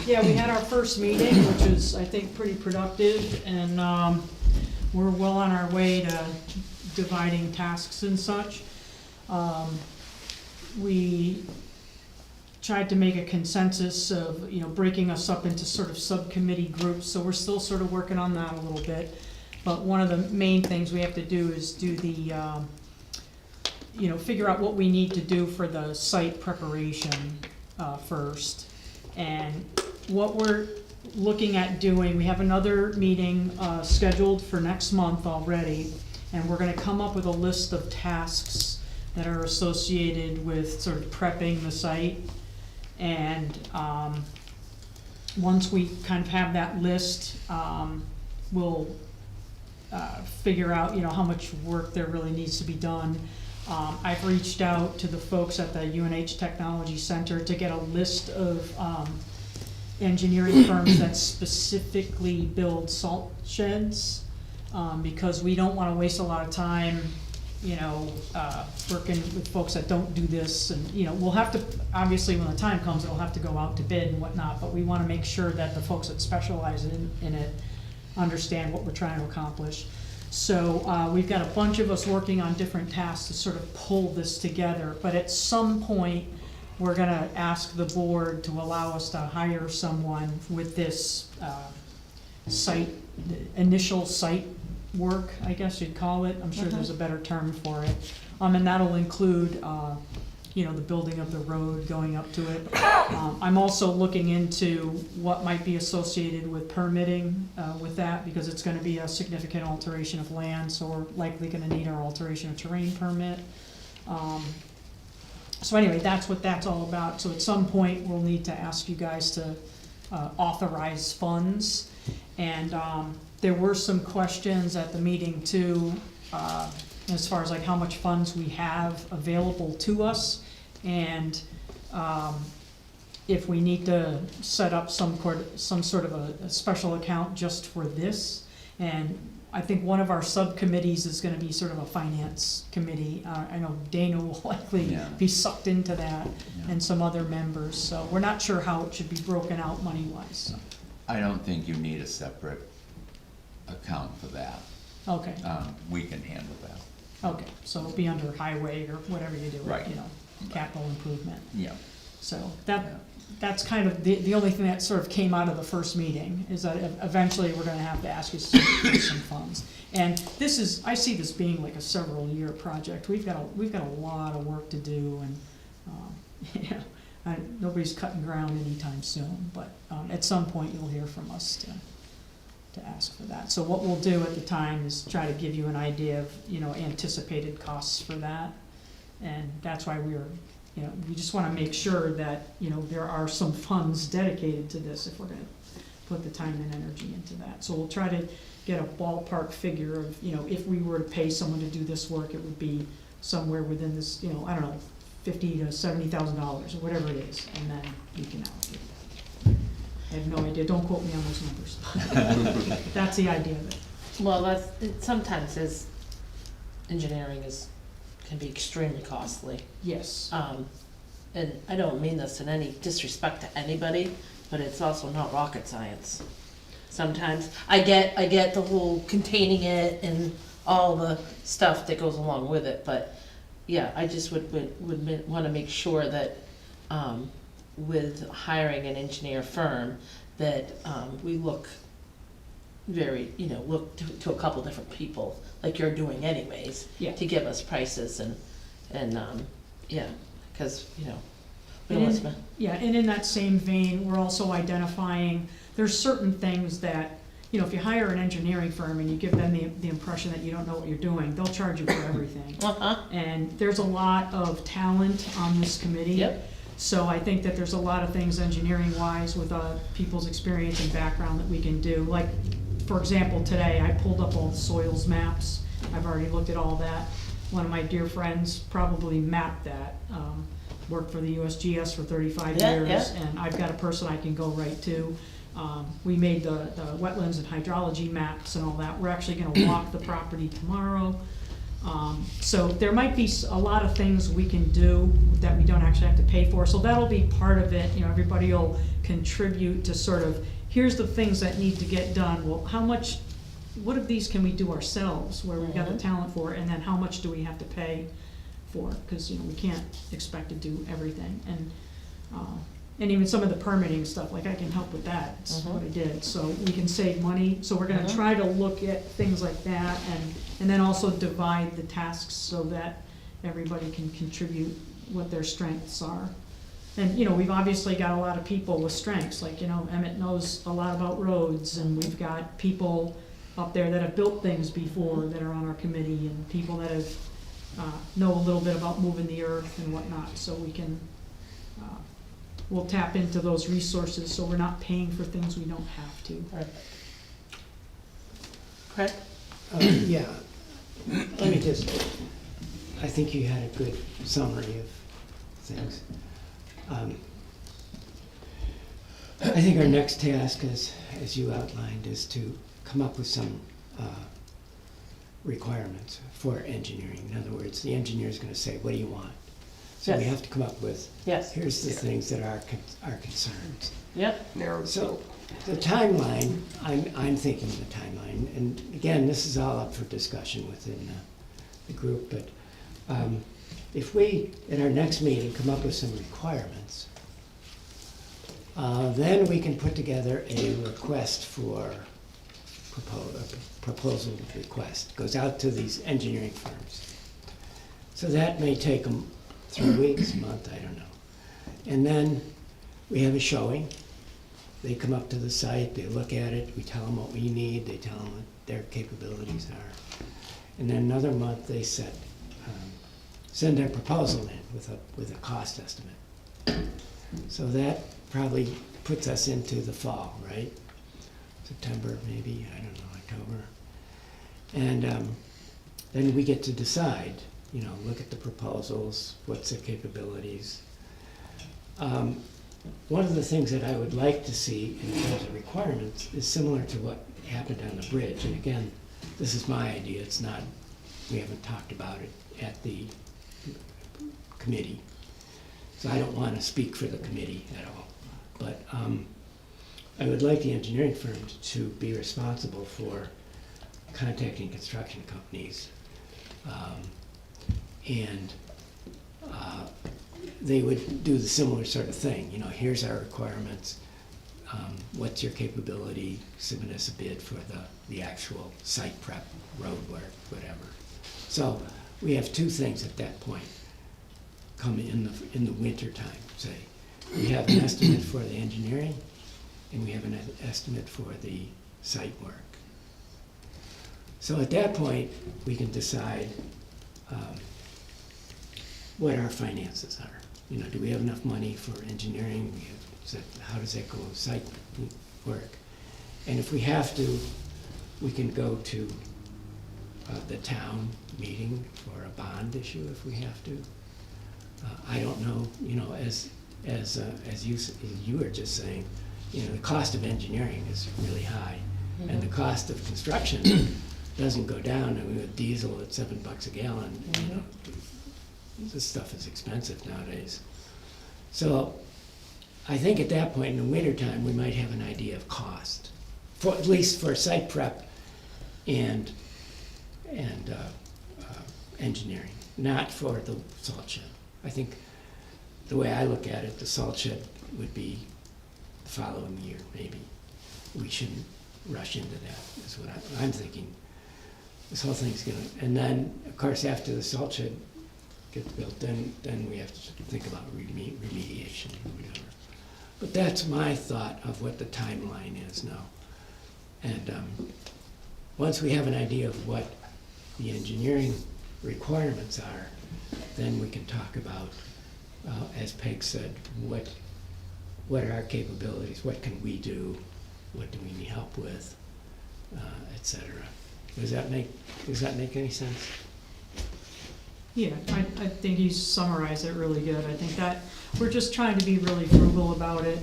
yeah, we had our first meeting, which is, I think, pretty productive, and, we're well on our way to dividing tasks and such. We tried to make a consensus of, breaking us up into sort of subcommittee groups, so we're still sort of working on that a little bit. But one of the main things we have to do is do the, figure out what we need to do for the site preparation first. And what we're looking at doing, we have another meeting scheduled for next month already, and we're gonna come up with a list of tasks that are associated with sort of prepping the site. And once we kind of have that list, we'll figure out, how much work there really needs to be done. I've reached out to the folks at the UNH Technology Center to get a list of, engineering firms that specifically build salt sheds, because we don't wanna waste a lot of time, working with folks that don't do this, and, we'll have to, obviously, when the time comes, it'll have to go out to bid and whatnot, but we wanna make sure that the folks that specialize in it understand what we're trying to accomplish. So, we've got a bunch of us working on different tasks to sort of pull this together, but at some point, we're gonna ask the board to allow us to hire someone with this, initial site work, I guess you'd call it. I'm sure there's a better term for it. And that'll include, the building of the road going up to it. I'm also looking into what might be associated with permitting, with that, because it's gonna be a significant alteration of land, so we're likely gonna need our alteration of terrain permit. So anyway, that's what that's all about. So at some point, we'll need to ask you guys to authorize funds. And there were some questions at the meeting too, as far as like how much funds we have available to us. And if we need to set up some sort of a special account just for this. And I think one of our subcommittees is gonna be sort of a finance committee. I know Dana will likely Yeah. be sucked into that, Yeah. and some other members, so we're not sure how it should be broken out money-wise, so. I don't think you need a separate account for that. Okay, We can handle that. okay, so it'll be under highway or whatever you do, Right. capital improvement. Yeah. So Yeah. that's kind of the only thing that sort of came out of the first meeting, is that eventually we're gonna have to ask you for some funds. And this is, I see this being like a several-year project. We've got a lot of work to do, and, nobody's cutting ground anytime soon, but, at some point you'll hear from us to ask for that. So what we'll do at the time is try to give you an idea of, anticipated costs for that. And that's why we just wanna make sure that, there are some funds dedicated to this if we're gonna put the time and energy into that. So we'll try to get a ballpark figure of, if we were to pay someone to do this work, it would be somewhere within this, I don't know, $50,000 to $70,000 or whatever it is, and then we can allocate that. I have no idea, don't quote me on those numbers. That's the idea of it. Well, sometimes engineering can be extremely costly. Yes. And I don't mean this in any disrespect to anybody, but it's also not rocket science. Sometimes, I get the whole containing it and all the stuff that goes along with it, but yeah, I just would wanna make sure that, with hiring an engineer firm, that, we look look to a couple different people, like you're doing anyways, Yeah. to give us prices and, cause, we don't And wanna in- spend. Yeah, and in that same vein, we're also identifying, there's certain things that, if you hire an engineering firm and you give them the impression that you don't know what you're doing, they'll charge you for everything. Uh-huh, And there's a lot of talent on this committee. yep, So I think that there's a lot of things engineering-wise with people's experience and background that we can do. Like, for example, today I pulled up all the soils maps. I've already looked at all that. One of my dear friends probably mapped that. Worked for the USGS for 35 Yeah, years, yeah. and I've got a person I can go right to. We made the wetlands and hydrology maps and all that. We're actually gonna walk the property tomorrow. So there might be a lot of things we can do that we don't actually have to pay for, so that'll be part of it, everybody will contribute to sort of, here's the things that need to get done, well, what of these can we do ourselves, where we've got the talent for, and then how much do we have to pay for, cause, we can't expect to do everything, and even some of the permitting stuff, like I can help with that, it's what I did, so we can save money, so we're gonna try to look at things like that, and then also divide the tasks so that everybody can contribute what their strengths are. And, we've obviously got a lot of people with strengths, like, Emmett knows a lot about roads, and we've got people up there that have built things before that are on our committee, and people that have, know a little bit about moving the earth and whatnot, so we can, we'll tap into those resources, so we're not paying for things we don't have to. right. Craig? Yeah, let me just I think you had a good summary of things. I think our next task, as you outlined, is to come up with some requirements for engineering. In other words, the engineer's gonna say, what do you want? So we Yes. have to come up with, Yes, here's the things that are our concerns. yep, Narrow the So, scope. the timeline, I'm thinking the timeline, and again, this is all up for discussion within the group, but if we, at our next meeting, come up with some requirements, then we can put together a request for, a proposal request, goes out to these engineering firms. So that may take them 3 weeks, a month, I don't know. And then we have a showing. They come up to the site, they look at it, we tell them what we need, they tell them what their capabilities are. And then another month, they send their proposal in with a cost estimate. So that probably puts us into the fall, right? September, maybe, I don't know, October. And then we get to decide, you know, look at the proposals, what's their capabilities. One of the things that I would like to see in terms of requirements is similar to what happened on the bridge. And again, this is my idea, it's not, we haven't talked about it at the committee. So I don't want to speak for the committee at all. But I would like the engineering firm to be responsible for contacting construction companies. And they would do the similar sort of thing, you know, here's our requirements, what's your capability, submit us a bid for the actual site prep, road work, whatever. So we have two things at that point come in the winter time, say. We have an estimate for the engineering, and we have an estimate for the site work. So at that point, we can decide what our finances are. You know, do we have enough money for engineering? How does that go with site work? And if we have to, we can go to the town meeting for a bond issue if we have to. I don't know, you know, as you were just saying, you know, the cost of engineering is really high, and the cost of construction doesn't go down. I mean, with diesel at $7 a gallon, you know, this stuff is expensive nowadays. So I think at that point in the wintertime, we might have an idea of cost, for at least for site prep and engineering, not for the salt shed. I think the way I look at it, the salt shed would be the following year, maybe. We shouldn't rush into that, is what I'm thinking. This whole thing's gonna, and then, of course, after the salt shed gets built, then we have to think about remediation or whatever. But that's my thought of what the timeline is now. And once we have an idea of what the engineering requirements are, then we can talk about, as Peg said, what are our capabilities, what can we do, what do we need help with, et cetera. Does that make any sense? Yeah, I think you summarized it really good. I think that we're just trying to be really frugal about it.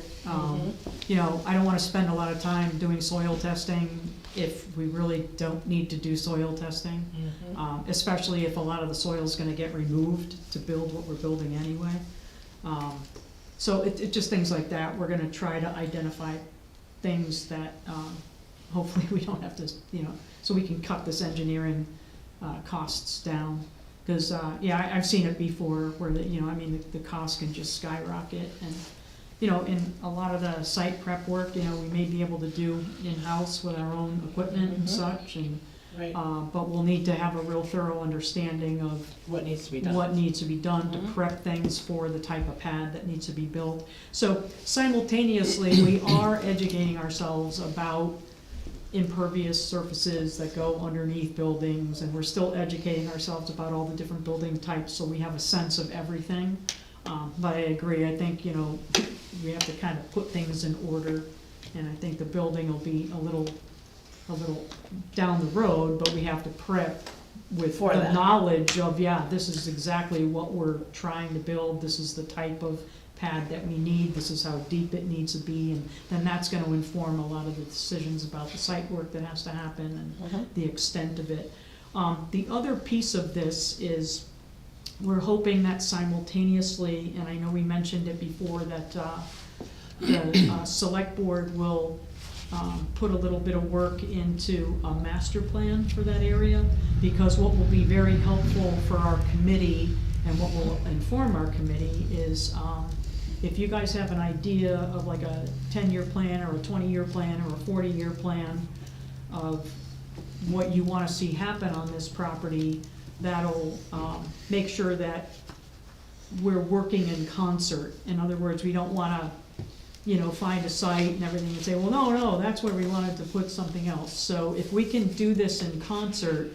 You know, I don't wanna spend a lot of time doing soil testing if we really don't need to do soil testing. Especially if a lot of the soil's gonna get removed to build what we're building anyway. So it just things like that. We're gonna try to identify things that, hopefully we don't have to, you know, so we can cut this engineering, costs down. Cause, yeah, I've seen it before where you know, I mean, the cost can just skyrocket and, you know, in a lot of the site prep work, you know, we may be able to do in-house with our own equipment and such and, right, but we'll need to have a real thorough understanding of what needs to be done. what needs to be done to prep things for the type of pad that needs to be built. So simultaneously, we are educating ourselves about impervious surfaces that go underneath buildings, and we're still educating ourselves about all the different building types, so we have a sense of everything. But I agree, I think, you know, we have to kind of put things in order, and I think the building will be a little down the road, but we have to prep with For the that. knowledge of, yeah, this is exactly what we're trying to build, this is the type of pad that we need, this is how deep it needs to be, and then that's gonna inform a lot of the decisions about the site work that has to happen and the extent of it. The other piece of this is, we're hoping that simultaneously, and I know we mentioned it before, that the select board will put a little bit of work into a master plan for that area, because what will be very helpful for our committee and what will inform our committee is, if you guys have an idea of like a 10-year plan or a 20-year plan or a 40-year plan of what you wanna see happen on this property, that'll make sure that we're working in concert. In other words, we don't wanna, find a site and everything and say, well, no, that's where we wanted to put something else. So if we can do this in concert,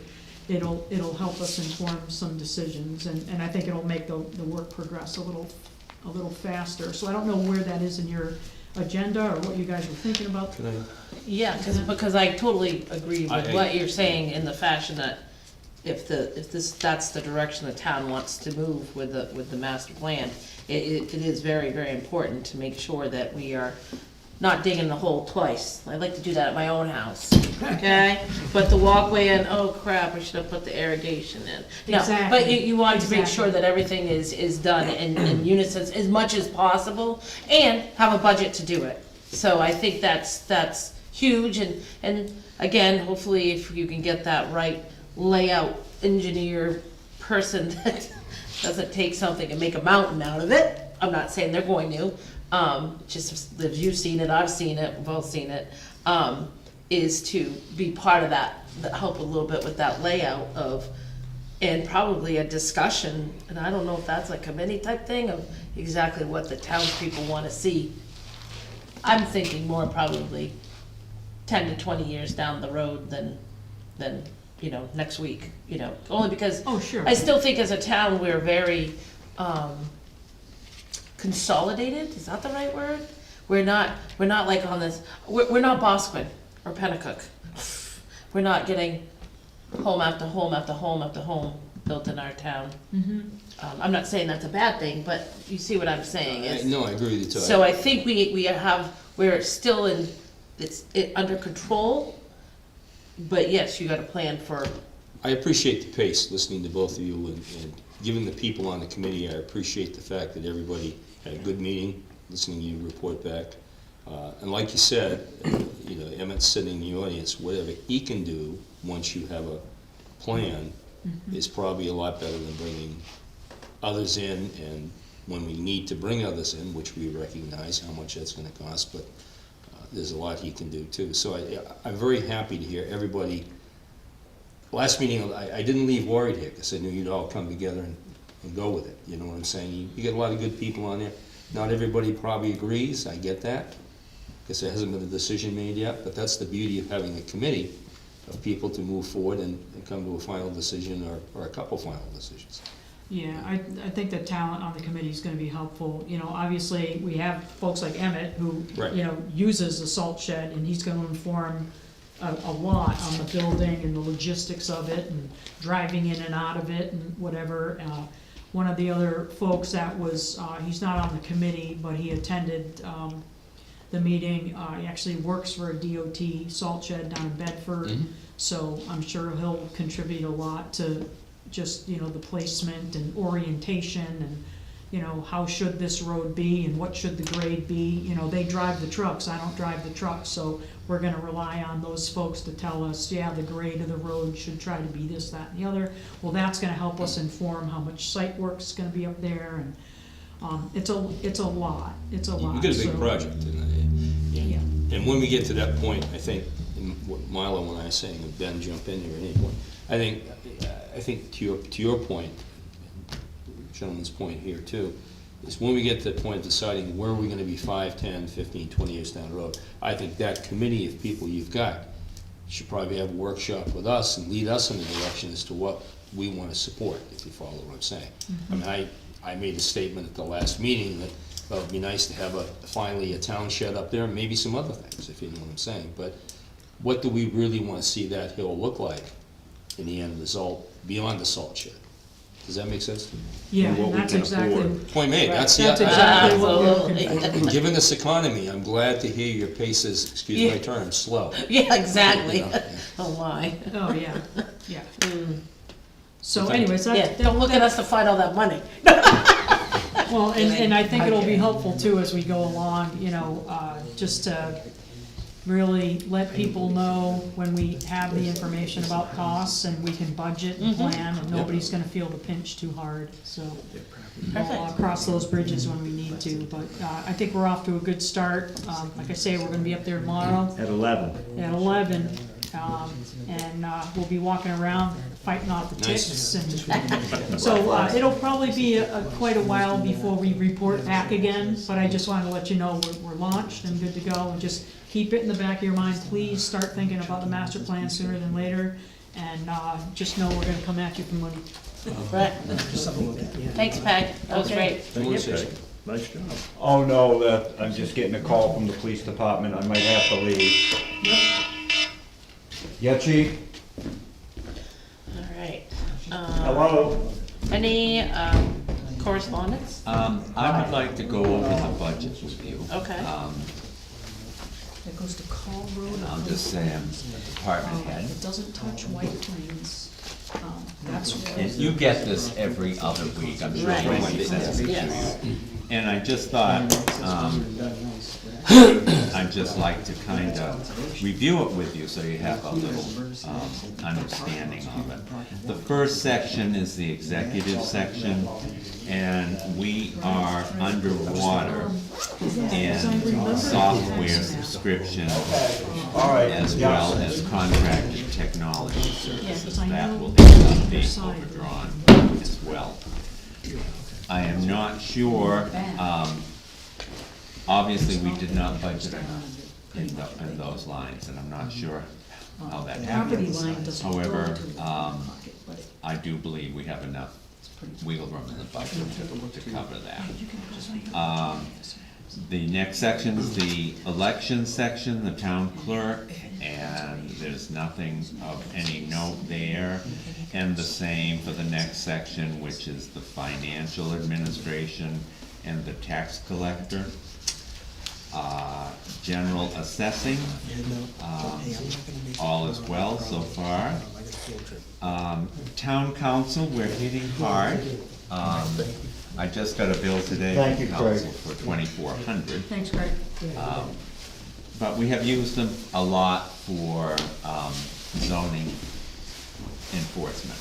it'll help us inform some decisions, and I think it'll make the work progress a little faster. So I don't know where that is in your agenda or what you guys were thinking about. Can I, Yeah, because I totally agree with I- what you're saying in the fashion that if that's the direction the town wants to move with the master plan, it is very, very important to make sure that we are not digging the hole twice. I like to do that at my own house, okay? But the walkway in, oh crap, I should have put the irrigation in. No, but Exactly. you want to make Exactly. sure that everything is done in unison as much as possible, and have a budget to do it. So I think that's huge, and again, hopefully if you can get that right layout engineer person that doesn't take something and make a mountain out of it. I'm not saying they're going to, just if you've seen it, I've seen it, we've all seen it, is to be part of that help a little bit with that layout of, and probably a discussion, and I don't know if that's a committee type thing of exactly what the townspeople wanna see. I'm thinking more probably 10 to 20 years down the road than next week, only because Oh, sure. I still think as a town, we're very, consolidated, is that the right word? We're not like on this, we're not Bosquen or Pennacook. We're not getting home after home after home after home built in our town. I'm not saying that's a bad thing, but you see what I'm saying. It's- no, I agree with you too. So I think we're still under control, but yes, you gotta plan for, I appreciate the pace, listening to both of you, and given the people on the committee, I appreciate the fact that everybody had a good meeting, listening to you report back. And like you said, Emmett's sitting in the audience, whatever he can do, once you have a plan, is probably a lot better than bringing others in, and when we need to bring others in, which we recognize how much that's gonna cost, but there's a lot he can do too. So I'm very happy to hear everybody. Last meeting, I didn't leave worried here, because I knew you'd all come together and go with it, you know what I'm saying? You get a lot of good people on there. Not everybody probably agrees, I get that, because there hasn't been a decision made yet, but that's the beauty of having a committee of people to move forward and come to a final decision or a couple final decisions. Yeah, I think the talent on the committee is gonna be helpful. Obviously, we have folks like Emmett who, Right. uses the salt shed, and he's gonna inform a lot on the building and the logistics of it, and driving in and out of it, and whatever. One of the other folks that was, he's not on the committee, but he attended the meeting. He actually works for a DOT salt shed down in Bedford, so I'm sure he'll contribute a lot to just, the placement and orientation, and, how should this road be and what should the grade be? They drive the trucks, I don't drive the trucks, so we're gonna rely on those folks to tell us, yeah, the grade of the road should try to be this, that, and the other. Well, that's gonna help us inform how much site work's gonna be up there, and it's a lot, it's a lot. You got a big so- project, Yeah. and when we get to that point, I think, and what Milo and I are saying, and Ben jump in here at any point, I think to your point, gentleman's point here too, is when we get to the point of deciding where we're gonna be 5, 10, 15, 20 years down the road, I think that committee of people you've got should probably have a workshop with us and lead us in the direction as to what we wanna support, if you follow what I'm saying. I mean, I made a statement at the last meeting that, well, it'd be nice to have finally a town shed up there, and maybe some other things, if you know what I'm saying, but what do we really wanna see that hill look like in the end result? beyond the salt shed. Does that make sense? Yeah, And what and we that's can exactly, afford. Point made, that's that's the, exactly what we're looking Absolutely. for. given this economy, I'm glad to hear your pace is, excuse my Yeah. term, slow. Yeah, exactly. You know? Oh, my. Oh, yeah, yeah. So anyways, Yeah, that, don't look at us to find all that money. well, and I think it'll be helpful too as we go along, you know, just to really let people know when we have the information about costs and we can budget and plan and nobody's gonna feel the pinch too hard, so. We'll cross those bridges when we need to, but, I think we're off to a good start. Like I say, we're gonna be up there tomorrow At 11. at 11, and, we'll be walking around fighting off the ticks and, so, it'll probably be quite a while before we report back again, but I just wanted to let you know we're launched and good to go, and just keep it in the back of your mind, please start thinking about the master plan sooner than later, and, just know we're gonna come at you for money. Right. Thanks, Peg, that was great. Nice job. Oh, no, I'm just getting a call from the police department, I might have to leave. Yeah, chief? All right. Hello? Any correspondence? I would like to go over the budget with you. Okay. That goes to Call Road. I'll just say I'm the department head. It doesn't touch White Plains, that's. And you get this every other week, I'm sure Right. Wendy sends it to Yes. you. And I just thought, I'd just like to kind of review it with you so you have a little understanding of it. The first section is the executive section, and we are underwater in software subscription as well as contracted technology services. That will end up being overdrawn as well. I am not sure, obviously, we did not budget enough in those lines, and I'm not sure how that happened. However, I do believe we have enough wiggle room in the budget to cover that. The next section is the election section, the town clerk, and there's nothing of any note there. And the same for the next section, which is the financial administration and the tax collector. General assessing, all is well so far. Town council, we're hitting hard. I just got a bill today Thank from you, Craig. council for $2,400. Thanks, Craig. But we have used them a lot for zoning enforcement.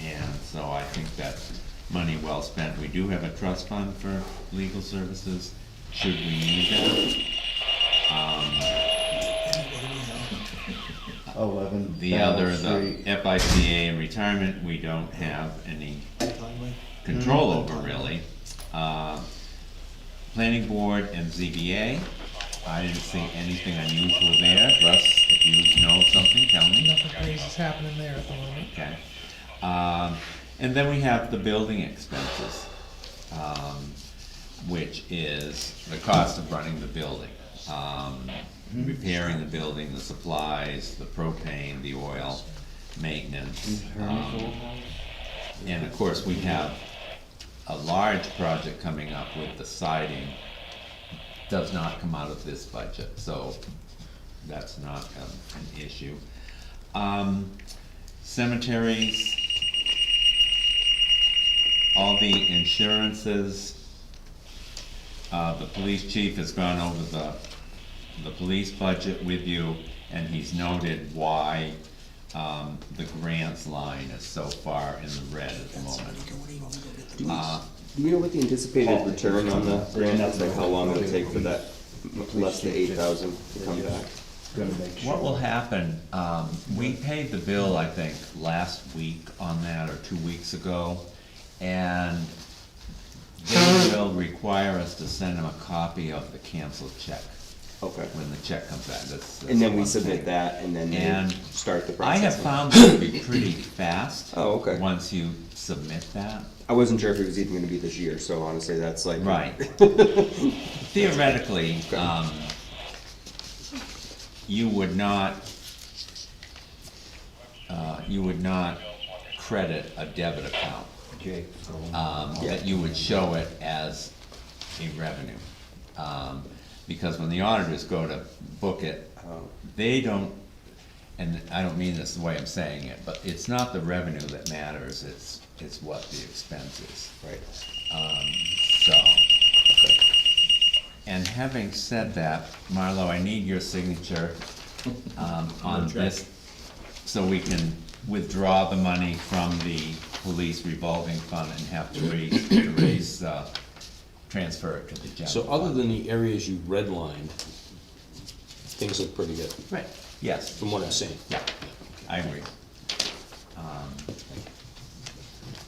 And so I think that's money well spent. We do have a trust fund for legal services, should we need that. 11. The other, the FICA and retirement, we don't have any control over really. Planning board and ZBA, I didn't see anything unusual there. Russ, if you know something, tell me. Nothing crazy is happening there at the moment. Okay. And then we have the building expenses, which is the cost of running the building. Repairing the building, the supplies, the propane, the oil, maintenance. And of course, we have a large project coming up with the siding. Does not come out of this budget, so that's not an issue. Cemeteries, all the insurances. The police chief has gone over the police budget with you, and he's noted why the grants line is so far in the red at the moment. Do we know what the anticipated return on the grant is, like how long it'll take for that less than 8,000 to come back? What will happen, we paid the bill, I think, last week on that, or 2 weeks ago, and they will require us to send them a copy of the canceled check Okay. when the check comes back. That's And then we one submit thing. that, and then And they start the I process. have found it to be pretty fast. Oh, okay. Once you submit that. I wasn't sure if it was even gonna be this year, so honestly, that's like. Right. Theoretically, you would not credit a debit account, Jake, that you would show it as a revenue. Because when the auditors go to book it, they don't, and I don't mean this the way I'm saying it, but it's not the revenue that matters, it's what the expense is. Right. So, and having said that, Marlo, I need your signature on this, so we can withdraw the money from the police revolving fund and have to raise, transfer it to the general. So other fund. than the areas you redlined, things look pretty good, Right. Yes, from what I'm saying. yeah, I agree.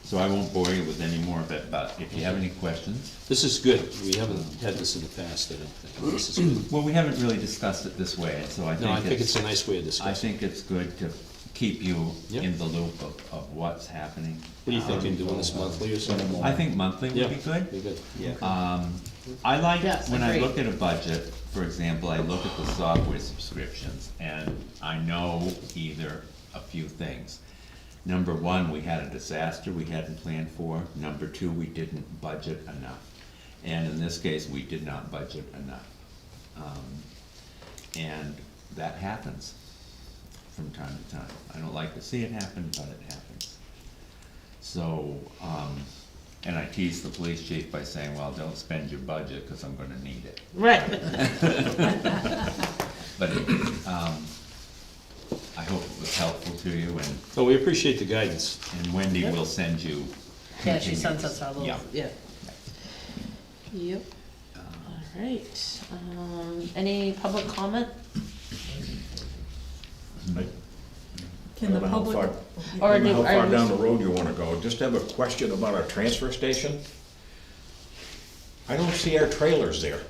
So I won't bore you with any more of it, but if you have any questions, This is good. We haven't had this in the past, I don't think. This is good. well, we haven't really discussed it this way, and so I think No, I think it's a nice way of I discussing. think it's good to keep you Yep. in the loop of what's happening. What are you thinking, doing this monthly or something? I think monthly Yeah, would be good. Be good. I like, Yes, when I agreed. look at a budget, for example, I look at the software subscriptions, and I know either a few things. Number one, we had a disaster we hadn't planned for. Number two, we didn't budget enough. And in this case, we did not budget enough. And that happens from time to time. I don't like to see it happen, but it happens. So, and I tease the police chief by saying, well, don't spend your budget, cause I'm gonna need it. Right. But, I hope it was helpful to you, Oh, we appreciate the guidance. and Wendy will send you. Yeah, she sends us our little, Yeah. yeah. Yep. All right, any public comment? Can the public, Or I don't know do- how far are- down the road you wanna go, just have a question about our transfer station. I don't see our trailers there.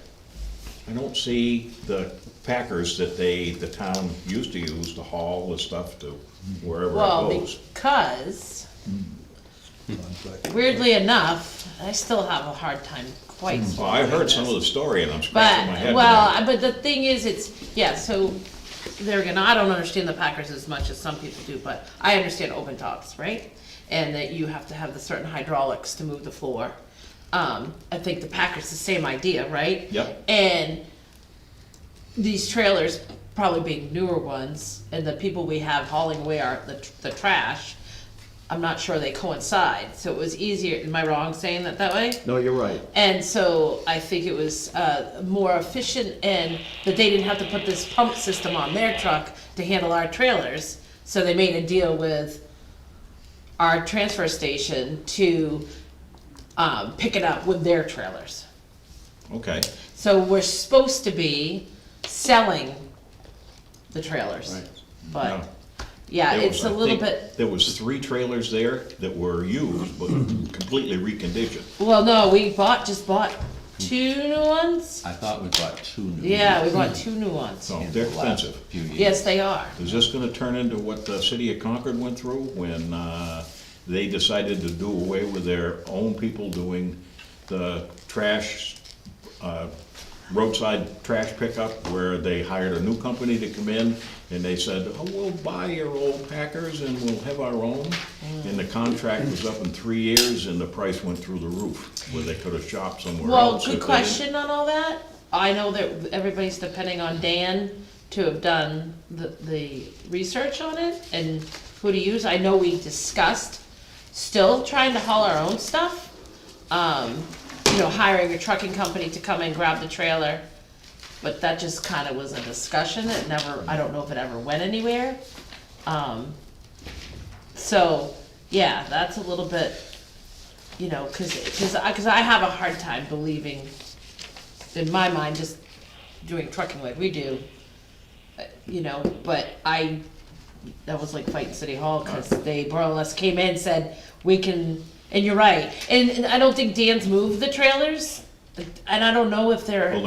I don't see the packers that the town used to use to haul the stuff to wherever Well, it goes. because weirdly enough, I still have a hard time quite Well, I swallowing heard some this. of the story and I'm scratching my But, head. well, but the thing is, it's, yeah, so, there again, I don't understand the Packers as much as some people do, but I understand open tops, right? And that you have to have the certain hydraulics to move the floor. I think the Packers, the same idea, right? Yep. And these trailers, probably being newer ones, and the people we have hauling away the trash, I'm not sure they coincide, so it was easier, am I wrong saying that way? No, you're right. And so I think it was more efficient and that they didn't have to put this pump system on their truck to handle our trailers. So they made a deal with our transfer station to pick it up with their trailers. Okay, So we're supposed to be selling the trailers. Right. But, No. yeah, There it's was, a I little think, bit, there was 3 trailers there that were used, but completely reconditioned. well, no, we just bought 2 new ones. I thought we bought 2 new. Yeah, we bought 2 new ones. So in they're the last expensive. few years. Yes, they are. Is this gonna turn into what the city of Concord went through when, they decided to do away with their own people doing the trash, roadside trash pickup, where they hired a new company to come in, and they said, oh, we'll buy your old Packers and we'll have our own. And the contract was up in 3 years and the price went through the roof, where they could have shopped somewhere Well, else. good if they question on all that. I know that everybody's depending on Dan to have done the research on it and who to use. I know we discussed still trying to haul our own stuff. You know, hiring a trucking company to come and grab the trailer. But that just kinda was a discussion. It never, I don't know if it ever went anywhere. So, yeah, that's a little bit, you know, cause I have a hard time believing, in my mind, just doing trucking like we do, you know, but that was like fighting City Hall, cause they more or less came in and said, we can, and you're right, and I don't think Dan's moved the trailers, and I don't know if they're. Well,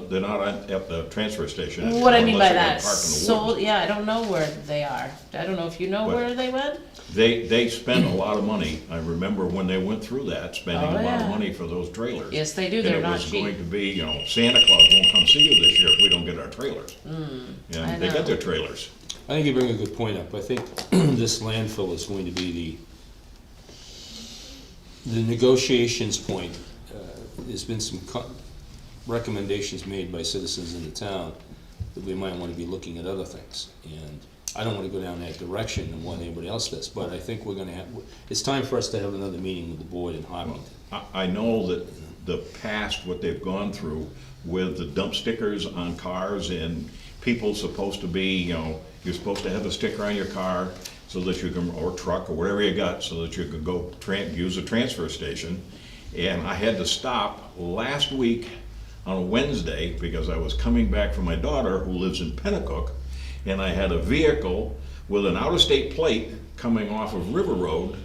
they're not at the transfer station anymore. What I mean by unless that, they're parked in the so, woods. yeah, I don't know where they are, I don't know if you know What? where they went? They spent a lot of money. I remember when they went through that, spending Oh, a lot of yeah. money for those trailers. Yes, they do. They're not And it was going cheap. to be, you know, Santa Claus won't come see you this year if we don't get our trailers. I And they know. got their trailers. I think you bring a good point up. I think this landfill is going to be the negotiations point, there's been some recommendations made by citizens in the town that we might want to be looking at other things. And I don't want to go down that direction and what anybody else does, but I think we're gonna have, it's time for us to have another meeting with the board in Hopkinton. I know that the past, what they've gone through with the dump stickers on cars and people supposed to be, you know, you're supposed to have a sticker on your car so that you can, or truck or whatever you got, so that you could go use a transfer station. And I had to stop last week on a Wednesday because I was coming back from my daughter who lives in Pennacook, and I had a vehicle with an out-of-state plate coming off of River Road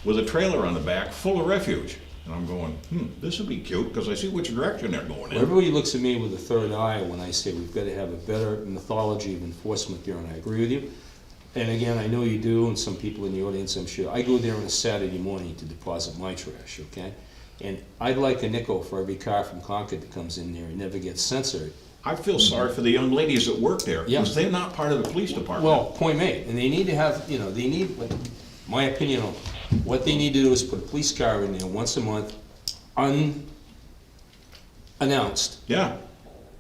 with a trailer on the back full of refuge. And I'm going, this would be cute, because I see which direction they're going in. Everybody looks at me with a third eye when I say we've got to have a better methodology of enforcement there, and I agree with you. And again, I know you do, and some people in the audience, I'm sure. I go there on a Saturday morning to deposit my trash, okay? And I'd like a nickel for every car from Concord that comes in there and never gets censored. I feel sorry for the young ladies that work there, Yeah. because they're not part of the police department. Well, point made, and they need to have, you know, they need, like, my opinion on, what they need to do is put a police car in there once a month, unannounced, Yeah,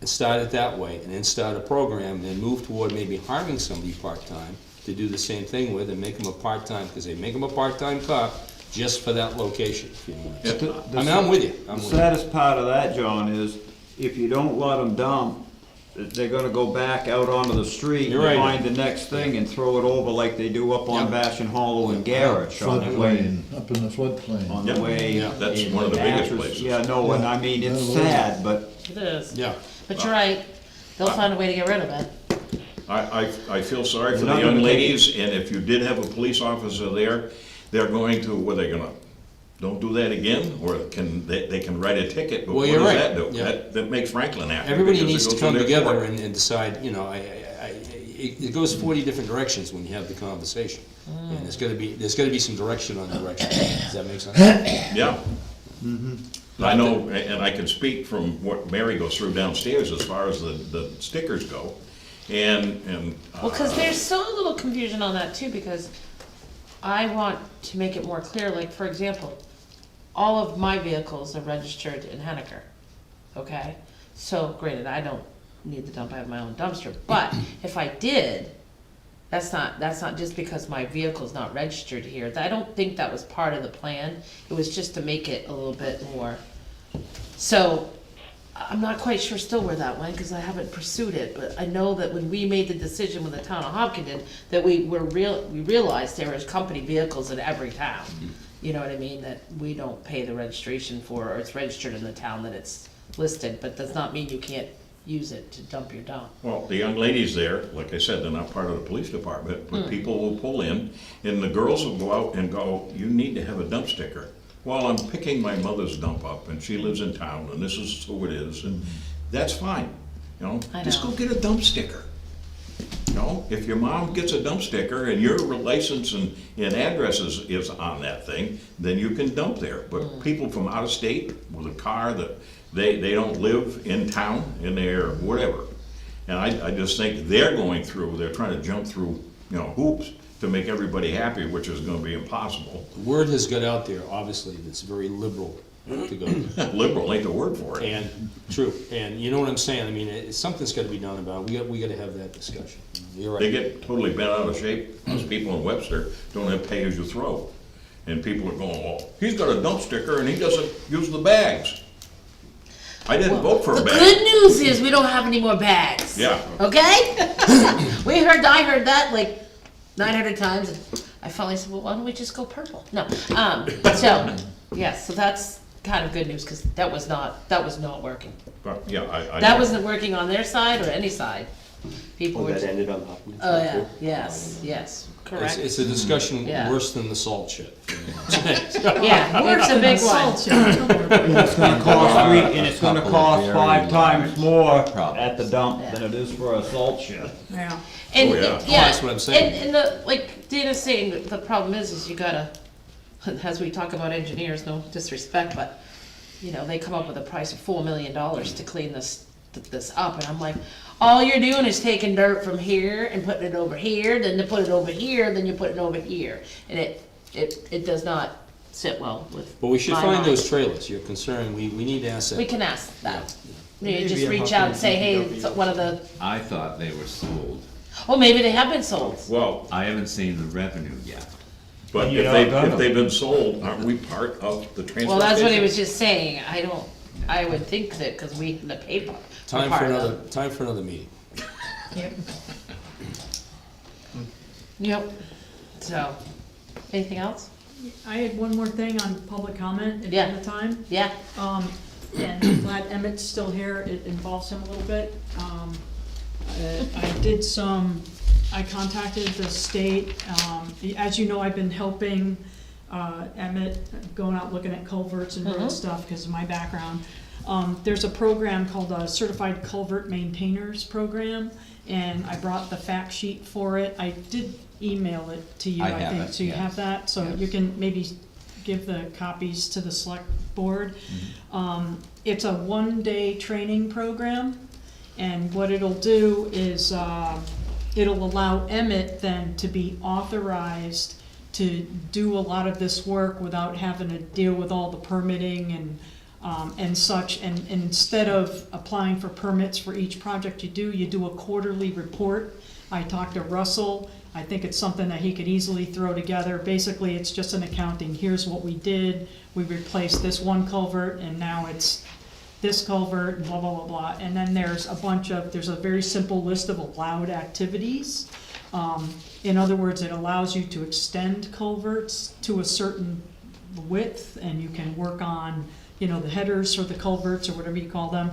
and start it that way, and then start a program, and then move toward maybe hiring somebody part-time to do the same thing with, and make them a part-time, because they make them a part-time cop just for that location, if you know what I'm saying. I mean, I'm with you, I'm The with you. saddest part of that, John, is if you don't let them dump, they're gonna go back out onto the street You're and right. find the next thing and throw it over like they do up on Yep. Bashan Hollow and Garrett on the way, Floodplain, up in the floodplain. on the Yep. way. Yeah. That's in one of the biggest Natchez. places. Yeah, no, and I mean, it's Yeah. sad, but It is. Yeah. But you're right, they'll find a way to get rid of it. I feel sorry for They're the not young gonna take- ladies, and if you did have a police officer there, they're going to, were they gonna, don't do that again? Or they can write a ticket, but Well, what you're does right. that do? Yeah. That makes Franklin happy. Everybody because it needs to goes come their together court. and decide, you know, it goes 40 different directions when you have the conversation. And there's gotta be some direction on direction. Does that make sense? Yeah. I know, and I can speak from what Mary goes through downstairs as far as the stickers go. And, Well, because there's still a little confusion on that too, because I want to make it more clear, like, for example, all of my vehicles are registered in Henniker, okay? So granted, I don't need the dump, I have my own dumpster, but if I did, that's not just because my vehicle's not registered here. I don't think that was part of the plan. It was just to make it a little bit more. So, I'm not quite sure still where that went, because I haven't pursued it, but I know that when we made the decision with the town of Hopkinton, that we realized there was company vehicles in every town. You know what I mean, that we don't pay the registration for, or it's registered in the town that it's listed, but does not mean you can't use it to dump your dump. well, the young ladies there, like I said, they're not part of the police department, but people will pull in, and the girls will go out and go, you need to have a dump sticker. Well, I'm picking my mother's dump up, and she lives in town, and this is who it is, and that's fine, you know? I Just know. go get a dump sticker. You know, if your mom gets a dump sticker and your license and address is on that thing, then you can dump there. But people from out of state with a car that they don't live in town and they're whatever. And I just think they're trying to jump through, you know, hoops to make everybody happy, which is gonna be impossible. The word has got out there, obviously, that's very liberal to go. Liberal ain't the word for it. And, true, and you know what I'm saying, I mean, something's gotta be done about it, we gotta have that discussion. You're They right. get totally bent out of shape. Those people in Webster don't have pay-as-you-throw. And people are going, well, he's got a dump sticker and he doesn't use the bags. I didn't vote for a The bag. good news is we don't have any more bags. Yeah. Okay? I heard that like 900 times, and I finally said, well, why don't we just go purple? No, so, yes, so that's kind of good news, because that was not working. But, yeah, I. That wasn't working on their side or any side. People Oh, were, that ended on Hopkins. oh, yeah, yes, correct. It's a discussion Yeah. worse than the salt shed. Yeah, it's a big one. and it's gonna cost and it's gonna Couple of cost very 5 times more problems. at the dump than it is for a salt shed. Yeah. And, Oh, yeah. yeah, that's what I'm saying. And the, like Dana's saying, the problem is you gotta, as we talk about engineers, no disrespect, but, you know, they come up with a price of $4 million to clean this up, and I'm like, all you're doing is taking dirt from here and putting it over here, then you put it over here, then you put it over here, and it does not sit well with But we should my find mind. those trailers, you're concerned, we need to ask that. We can ask that. You Maybe just a reach Huffman out and say, hey, DPW. it's one of the, I thought they were sold. oh, maybe they have been sold. Well, I haven't seen the revenue yet. but You're if not if they've been sold, aren't we part of the transfer station? Well, that's what he was just saying, I would think that, cause we, the paper. we're Time for part of another, time for another meeting. Yep, so, anything else? I had one more thing on public comment, if you Yeah. have the time. Yeah, And I'm glad Emmett's still here, it involves him a little bit. I contacted the state, as you know, I've been helping, Emmett, going out looking at culverts and road stuff because of my background. There's a program called a Certified Culvert Maintainers Program, and I brought the fact sheet for it. I did email it to you, I I have think, it, so you yes. have that, so Yes. you can maybe give the copies to the select board. It's a one-day training program, and what it'll do is, it'll allow Emmett then to be authorized to do a lot of this work without having to deal with all the permitting and such, and instead of applying for permits for each project you do a quarterly report. I talked to Russell, I think it's something that he could easily throw together. Basically, it's just an accounting, here's what we did, we replaced this one culvert, and now it's this culvert, and blah, blah, blah, blah. And then there's a very simple list of allowed activities. In other words, it allows you to extend culverts to a certain width, and you can work on, the headers or the culverts, or whatever you call them,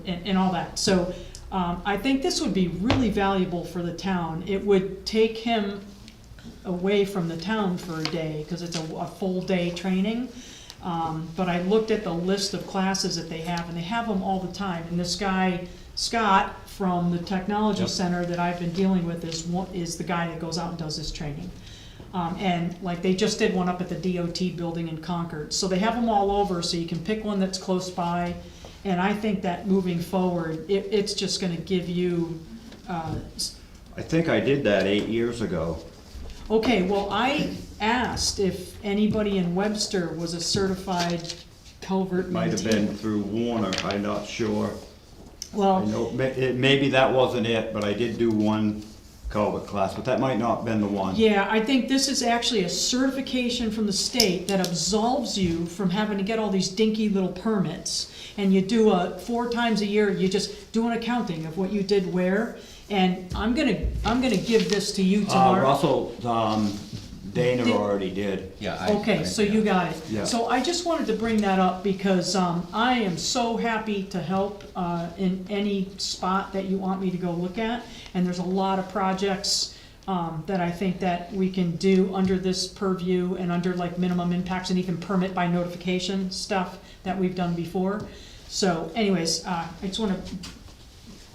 and all that. So, I think this would be really valuable for the town. It would take him away from the town for a day, because it's a full day training. But I looked at the list of classes that they have, and they have them all the time. And this guy, Scott, from the technology center that I've been dealing with, is the guy that goes out and does this training. And like, they just did one up at the DOT building in Concord. So they have them all over, so you can pick one that's close by. And I think that moving forward, it's just gonna give you, I think I did that 8 years ago. okay, well, I asked if anybody in Webster was a certified culvert Might have maintainer. been through Warner, I'm not sure. I Well, know, maybe that wasn't it, but I did do one culvert class, but that might not have been the one. yeah, I think this is actually a certification from the state that absolves you from having to get all these dinky little permits. And you do 4 times a year, you just do an accounting of what you did where. And I'm gonna give this to you tomorrow. Russell, Dana already did. Yeah. Okay, so you got it. Yeah. So I just wanted to bring that up because I am so happy to help in any spot that you want me to go look at. And there's a lot of projects that I think that we can do under this purview and under like minimum impacts and even permit by notification stuff that we've done before. So anyways, I just wanna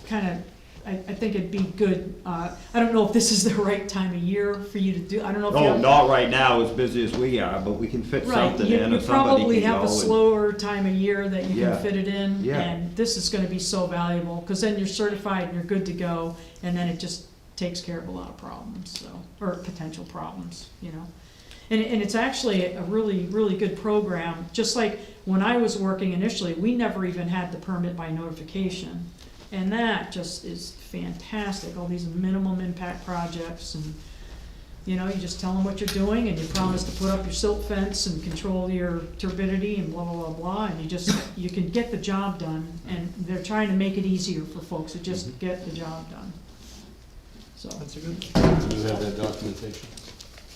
kinda, I think it'd be good, I don't know if this is the right time of year for you to do, I don't know if you Oh, have. not right now, as busy as we are, but we can fit Right, something you in, you or somebody probably can have go a and- slower time of year that you Yeah. can fit it in. Yeah. And this is gonna be so valuable, cause then you're certified and you're good to go, and then it just takes care of a lot of problems, so, or potential problems, And it's actually a really, really good program, just like when I was working initially, we never even had the permit by notification. And that just is fantastic, all these minimum impact projects, and, you just tell them what you're doing, and you promise to put up your silt fence and control your turbidity and blah, blah, blah, blah, and you can get the job done, and they're trying to make it easier for folks to just get the job done. So, That's a good. You have that documentation?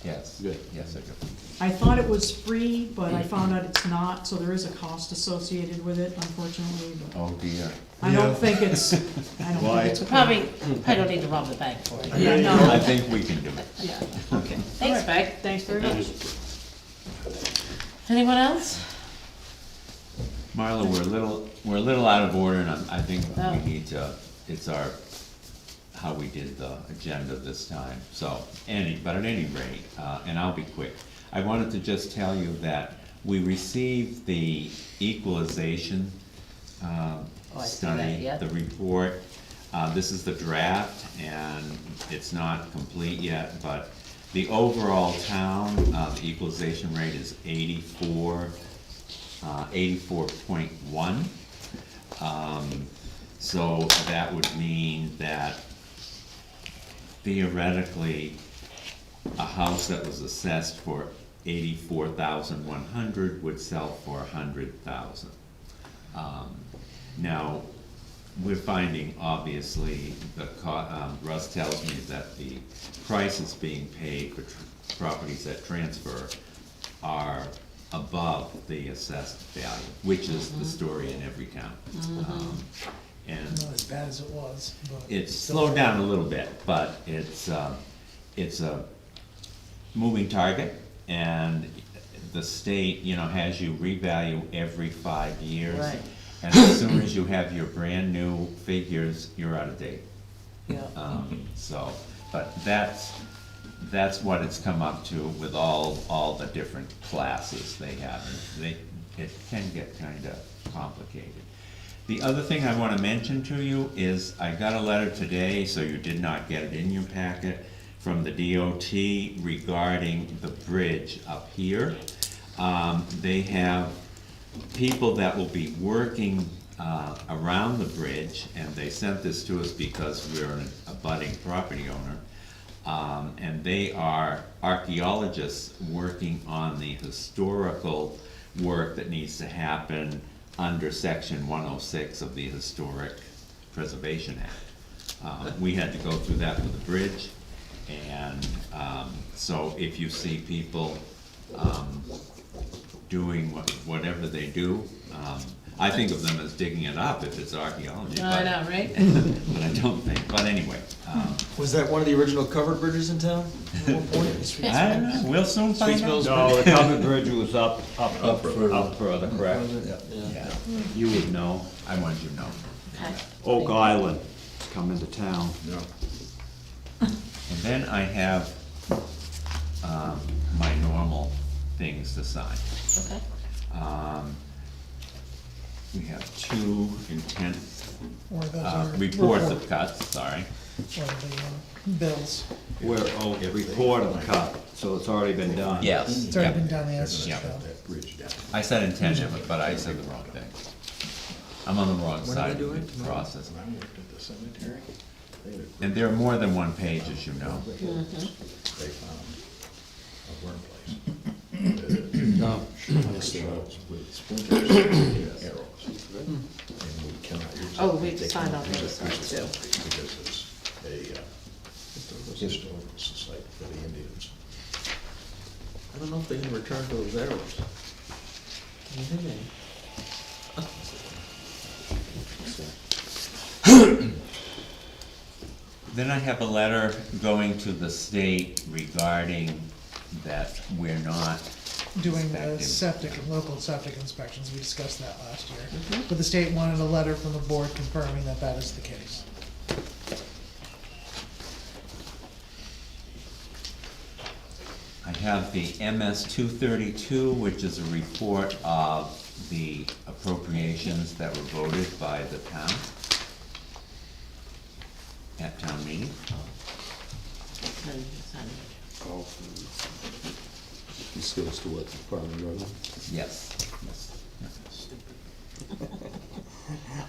Yes. Good. Yes, I do. I thought it was free, but I found out it's not, so there is a cost associated with it, unfortunately, but Oh, dear. I don't think it's, probably don't need to rob the bank for it. Yeah, no. I think we can do it. Yeah, okay. Thanks, All right. Meg. Thanks very much. Anyone else? Marla, we're a little out of order, and I think Oh. we need to, it's how we did the agenda this time, so, but at any rate, and I'll be quick. I wanted to just tell you that we received the equalization I see study, that, yeah. the report. This is the draft, and it's not complete yet, but The overall town, the equalization rate is 84.1. So that would mean that theoretically, a house that was assessed for 84,100 would sell for 100,000. Now, we're finding, obviously, Russ tells me that the prices being paid for properties that transfer are above the assessed value, which is the story in every town. And Not as bad as it was, but. it's slowed down a little bit, but it's a moving target, and the state, has you revalue every 5 years. Right. And as soon as you have your brand new figures, you're out of date. Yeah. So, but that's what it's come up to with all the different classes they have. And it can get kinda complicated. The other thing I wanna mention to you is I got a letter today, so you did not get it in your packet, from the DOT regarding the bridge up here. They have people that will be working around the bridge, and they sent this to us because we're an abutting property owner. And they are archaeologists working on the historical work that needs to happen under section 106 of the Historic Preservation Act. We had to go through that with the bridge, and so if you see people doing whatever they do, I think of them as digging it up if it's archaeology. I know, right? But I don't think, but anyway, Was that one of the original covered bridges in town at one point? I don't know, we'll soon find out. No, the covered bridge was up further, correct? Yeah, you would know, I want you to know. Okay. Oak Island, come into town. And then I have, my normal things to sign. Okay. We have 2 intent, Or those are. reports of cuts, sorry. Or the bills. Where, report of cut, so it's already been done. Yes. It's already been done, the answer. Yeah. I said intention, but I said the wrong thing. I'm on the wrong side of the process. When I worked at the cemetery, they had a And there are more than one page, as you know. they found a workplace. No. Shells with splinters and arrows. And we cannot use it. Oh, we They signed cannot on use this it side, because too. it's a historical society for the Indians. I don't know if they can return those arrows. Then I have a letter going to the state regarding that we're not Doing the inspecting. septic and local septic inspections, we discussed that last year. But the state wanted a letter from the board confirming that that is the case. I have the MS 232, which is a report of the appropriations that were voted by the town at town meeting. And sign it. This goes to what, Department of Revenue? Yes, yes.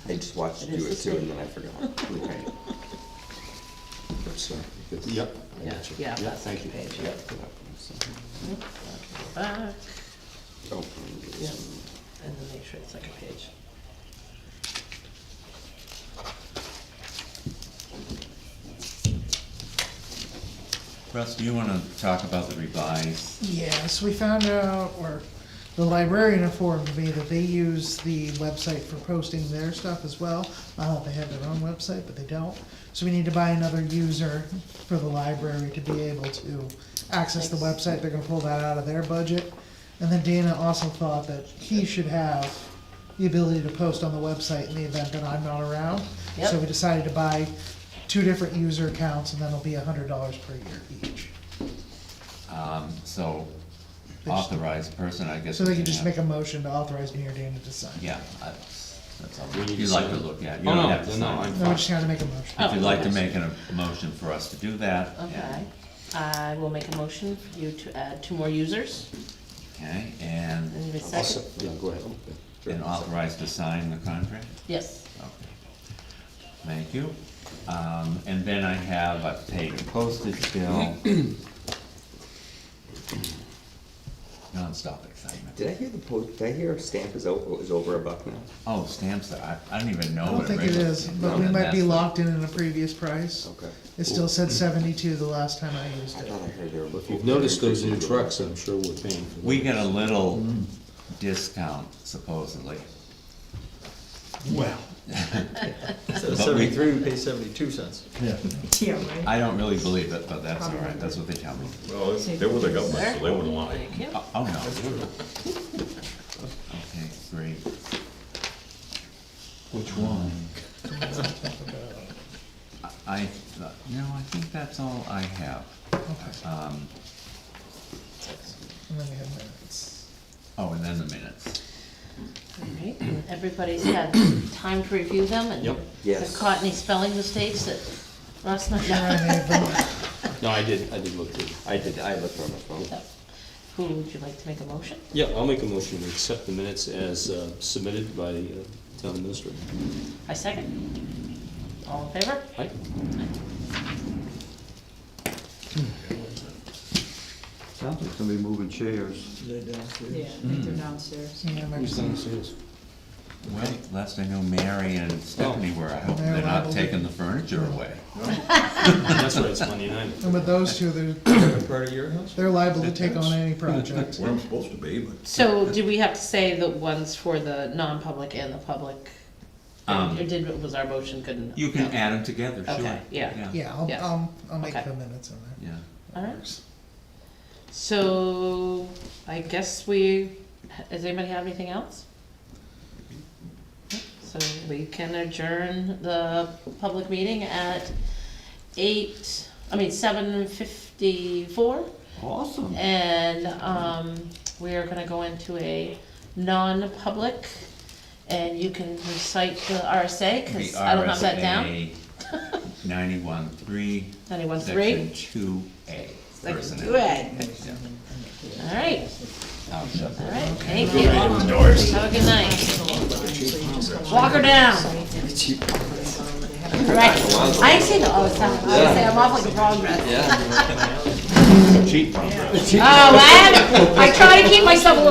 I just watched you do it too, and then I forgot. Okay. That's, yep. I Yeah, got you. yeah, Yep, that's thank you. second page, Yep. Back, Oh, yeah, and then make sure it's second page. Russ, do you wanna talk about the revised? Yes, we found out, or the librarian informed me that they use the website for posting their stuff as well. I thought they had their own website, but they don't. So we need to buy another user for the library to be able to access the website. They're gonna pull that out of their budget. And then Dana also thought that he should have the ability to post on the website in the event that I'm not around. So Yep. we decided to buy 2 different user accounts, and then it'll be $100 per year each. So authorized person, I guess. So they we can just have- make a motion to authorize me or Dana to sign. Yeah, that's all. We need If to you'd like sign to it. look at, you Oh, don't no, have to no, sign I'm it. No, we just gotta make a motion. If you'd like to okay. make a motion for us to do that. Okay. I will make a motion for you to add 2 more users. Okay, and And a I'll second? Yeah, go ahead. Sure. and authorized to sign the contract? Yes. Okay. Thank you. And then I have a paid postage bill. Non-stop excitement. Did I hear did I hear stamp is over $1 now? Oh, stamps, I don't even know I don't what a think it regular is, stamp but we is. might be That's locked in a previous price. Okay. It still said 72 the last time I used I it. thought I heard they were looking. If you've noticed those new trucks, I'm sure we're paying for them. We get a little discount supposedly. Well. Instead of But we- 73, we pay 72 cents. Yeah, right. I don't really believe it, but that's all right, that's what they tell me. Well, they're with the government, so they wouldn't lie. Thank you. Oh, no. Okay, great. Which one? I, no, I think that's all I have. Um, And then we have minutes. Oh, and then the minutes. All right, and everybody's had time to review them and Yep. Yes. have caught any spelling mistakes that Russ might Sure, I not? made them. No, I did look through. I looked on my phone. Who would you like to make a motion? Yeah, I'll make a motion to accept the minutes as submitted by town administrator. I second. All in favor? Right? Sounds like somebody moving chairs. They're downstairs. Yeah, I think they're downstairs. Yeah, maybe Who's some- downstairs? Well, last I know, Mary and Stephanie were, I hope They're they're not liable to- taking the furniture away. That's right, it's Monday night. And with those two, They're part of your house? they're liable to take on any project. Where I'm supposed to be, but. So do we have to say the ones for the non-public and the public? Um, Or was our motion good enough? You can add them together, sure. Okay, yeah. Yeah, Yeah. I'll make Okay. the minutes in there. Yeah. All right. So I guess does anybody have anything else? So we can adjourn the public meeting at 7:54. Awesome. And, we are gonna go into a non-public, and you can recite the RSA, The cause I don't have that down. RSA 91.3, 91.3. Section 2A. Section personnel. 2A. Yeah. All right, I'll shut that. all right, thank you. Have a good night. Walk her down. Right, I say that all the time, I say I'm awfully progress. Cheap. Oh, I try to keep myself a little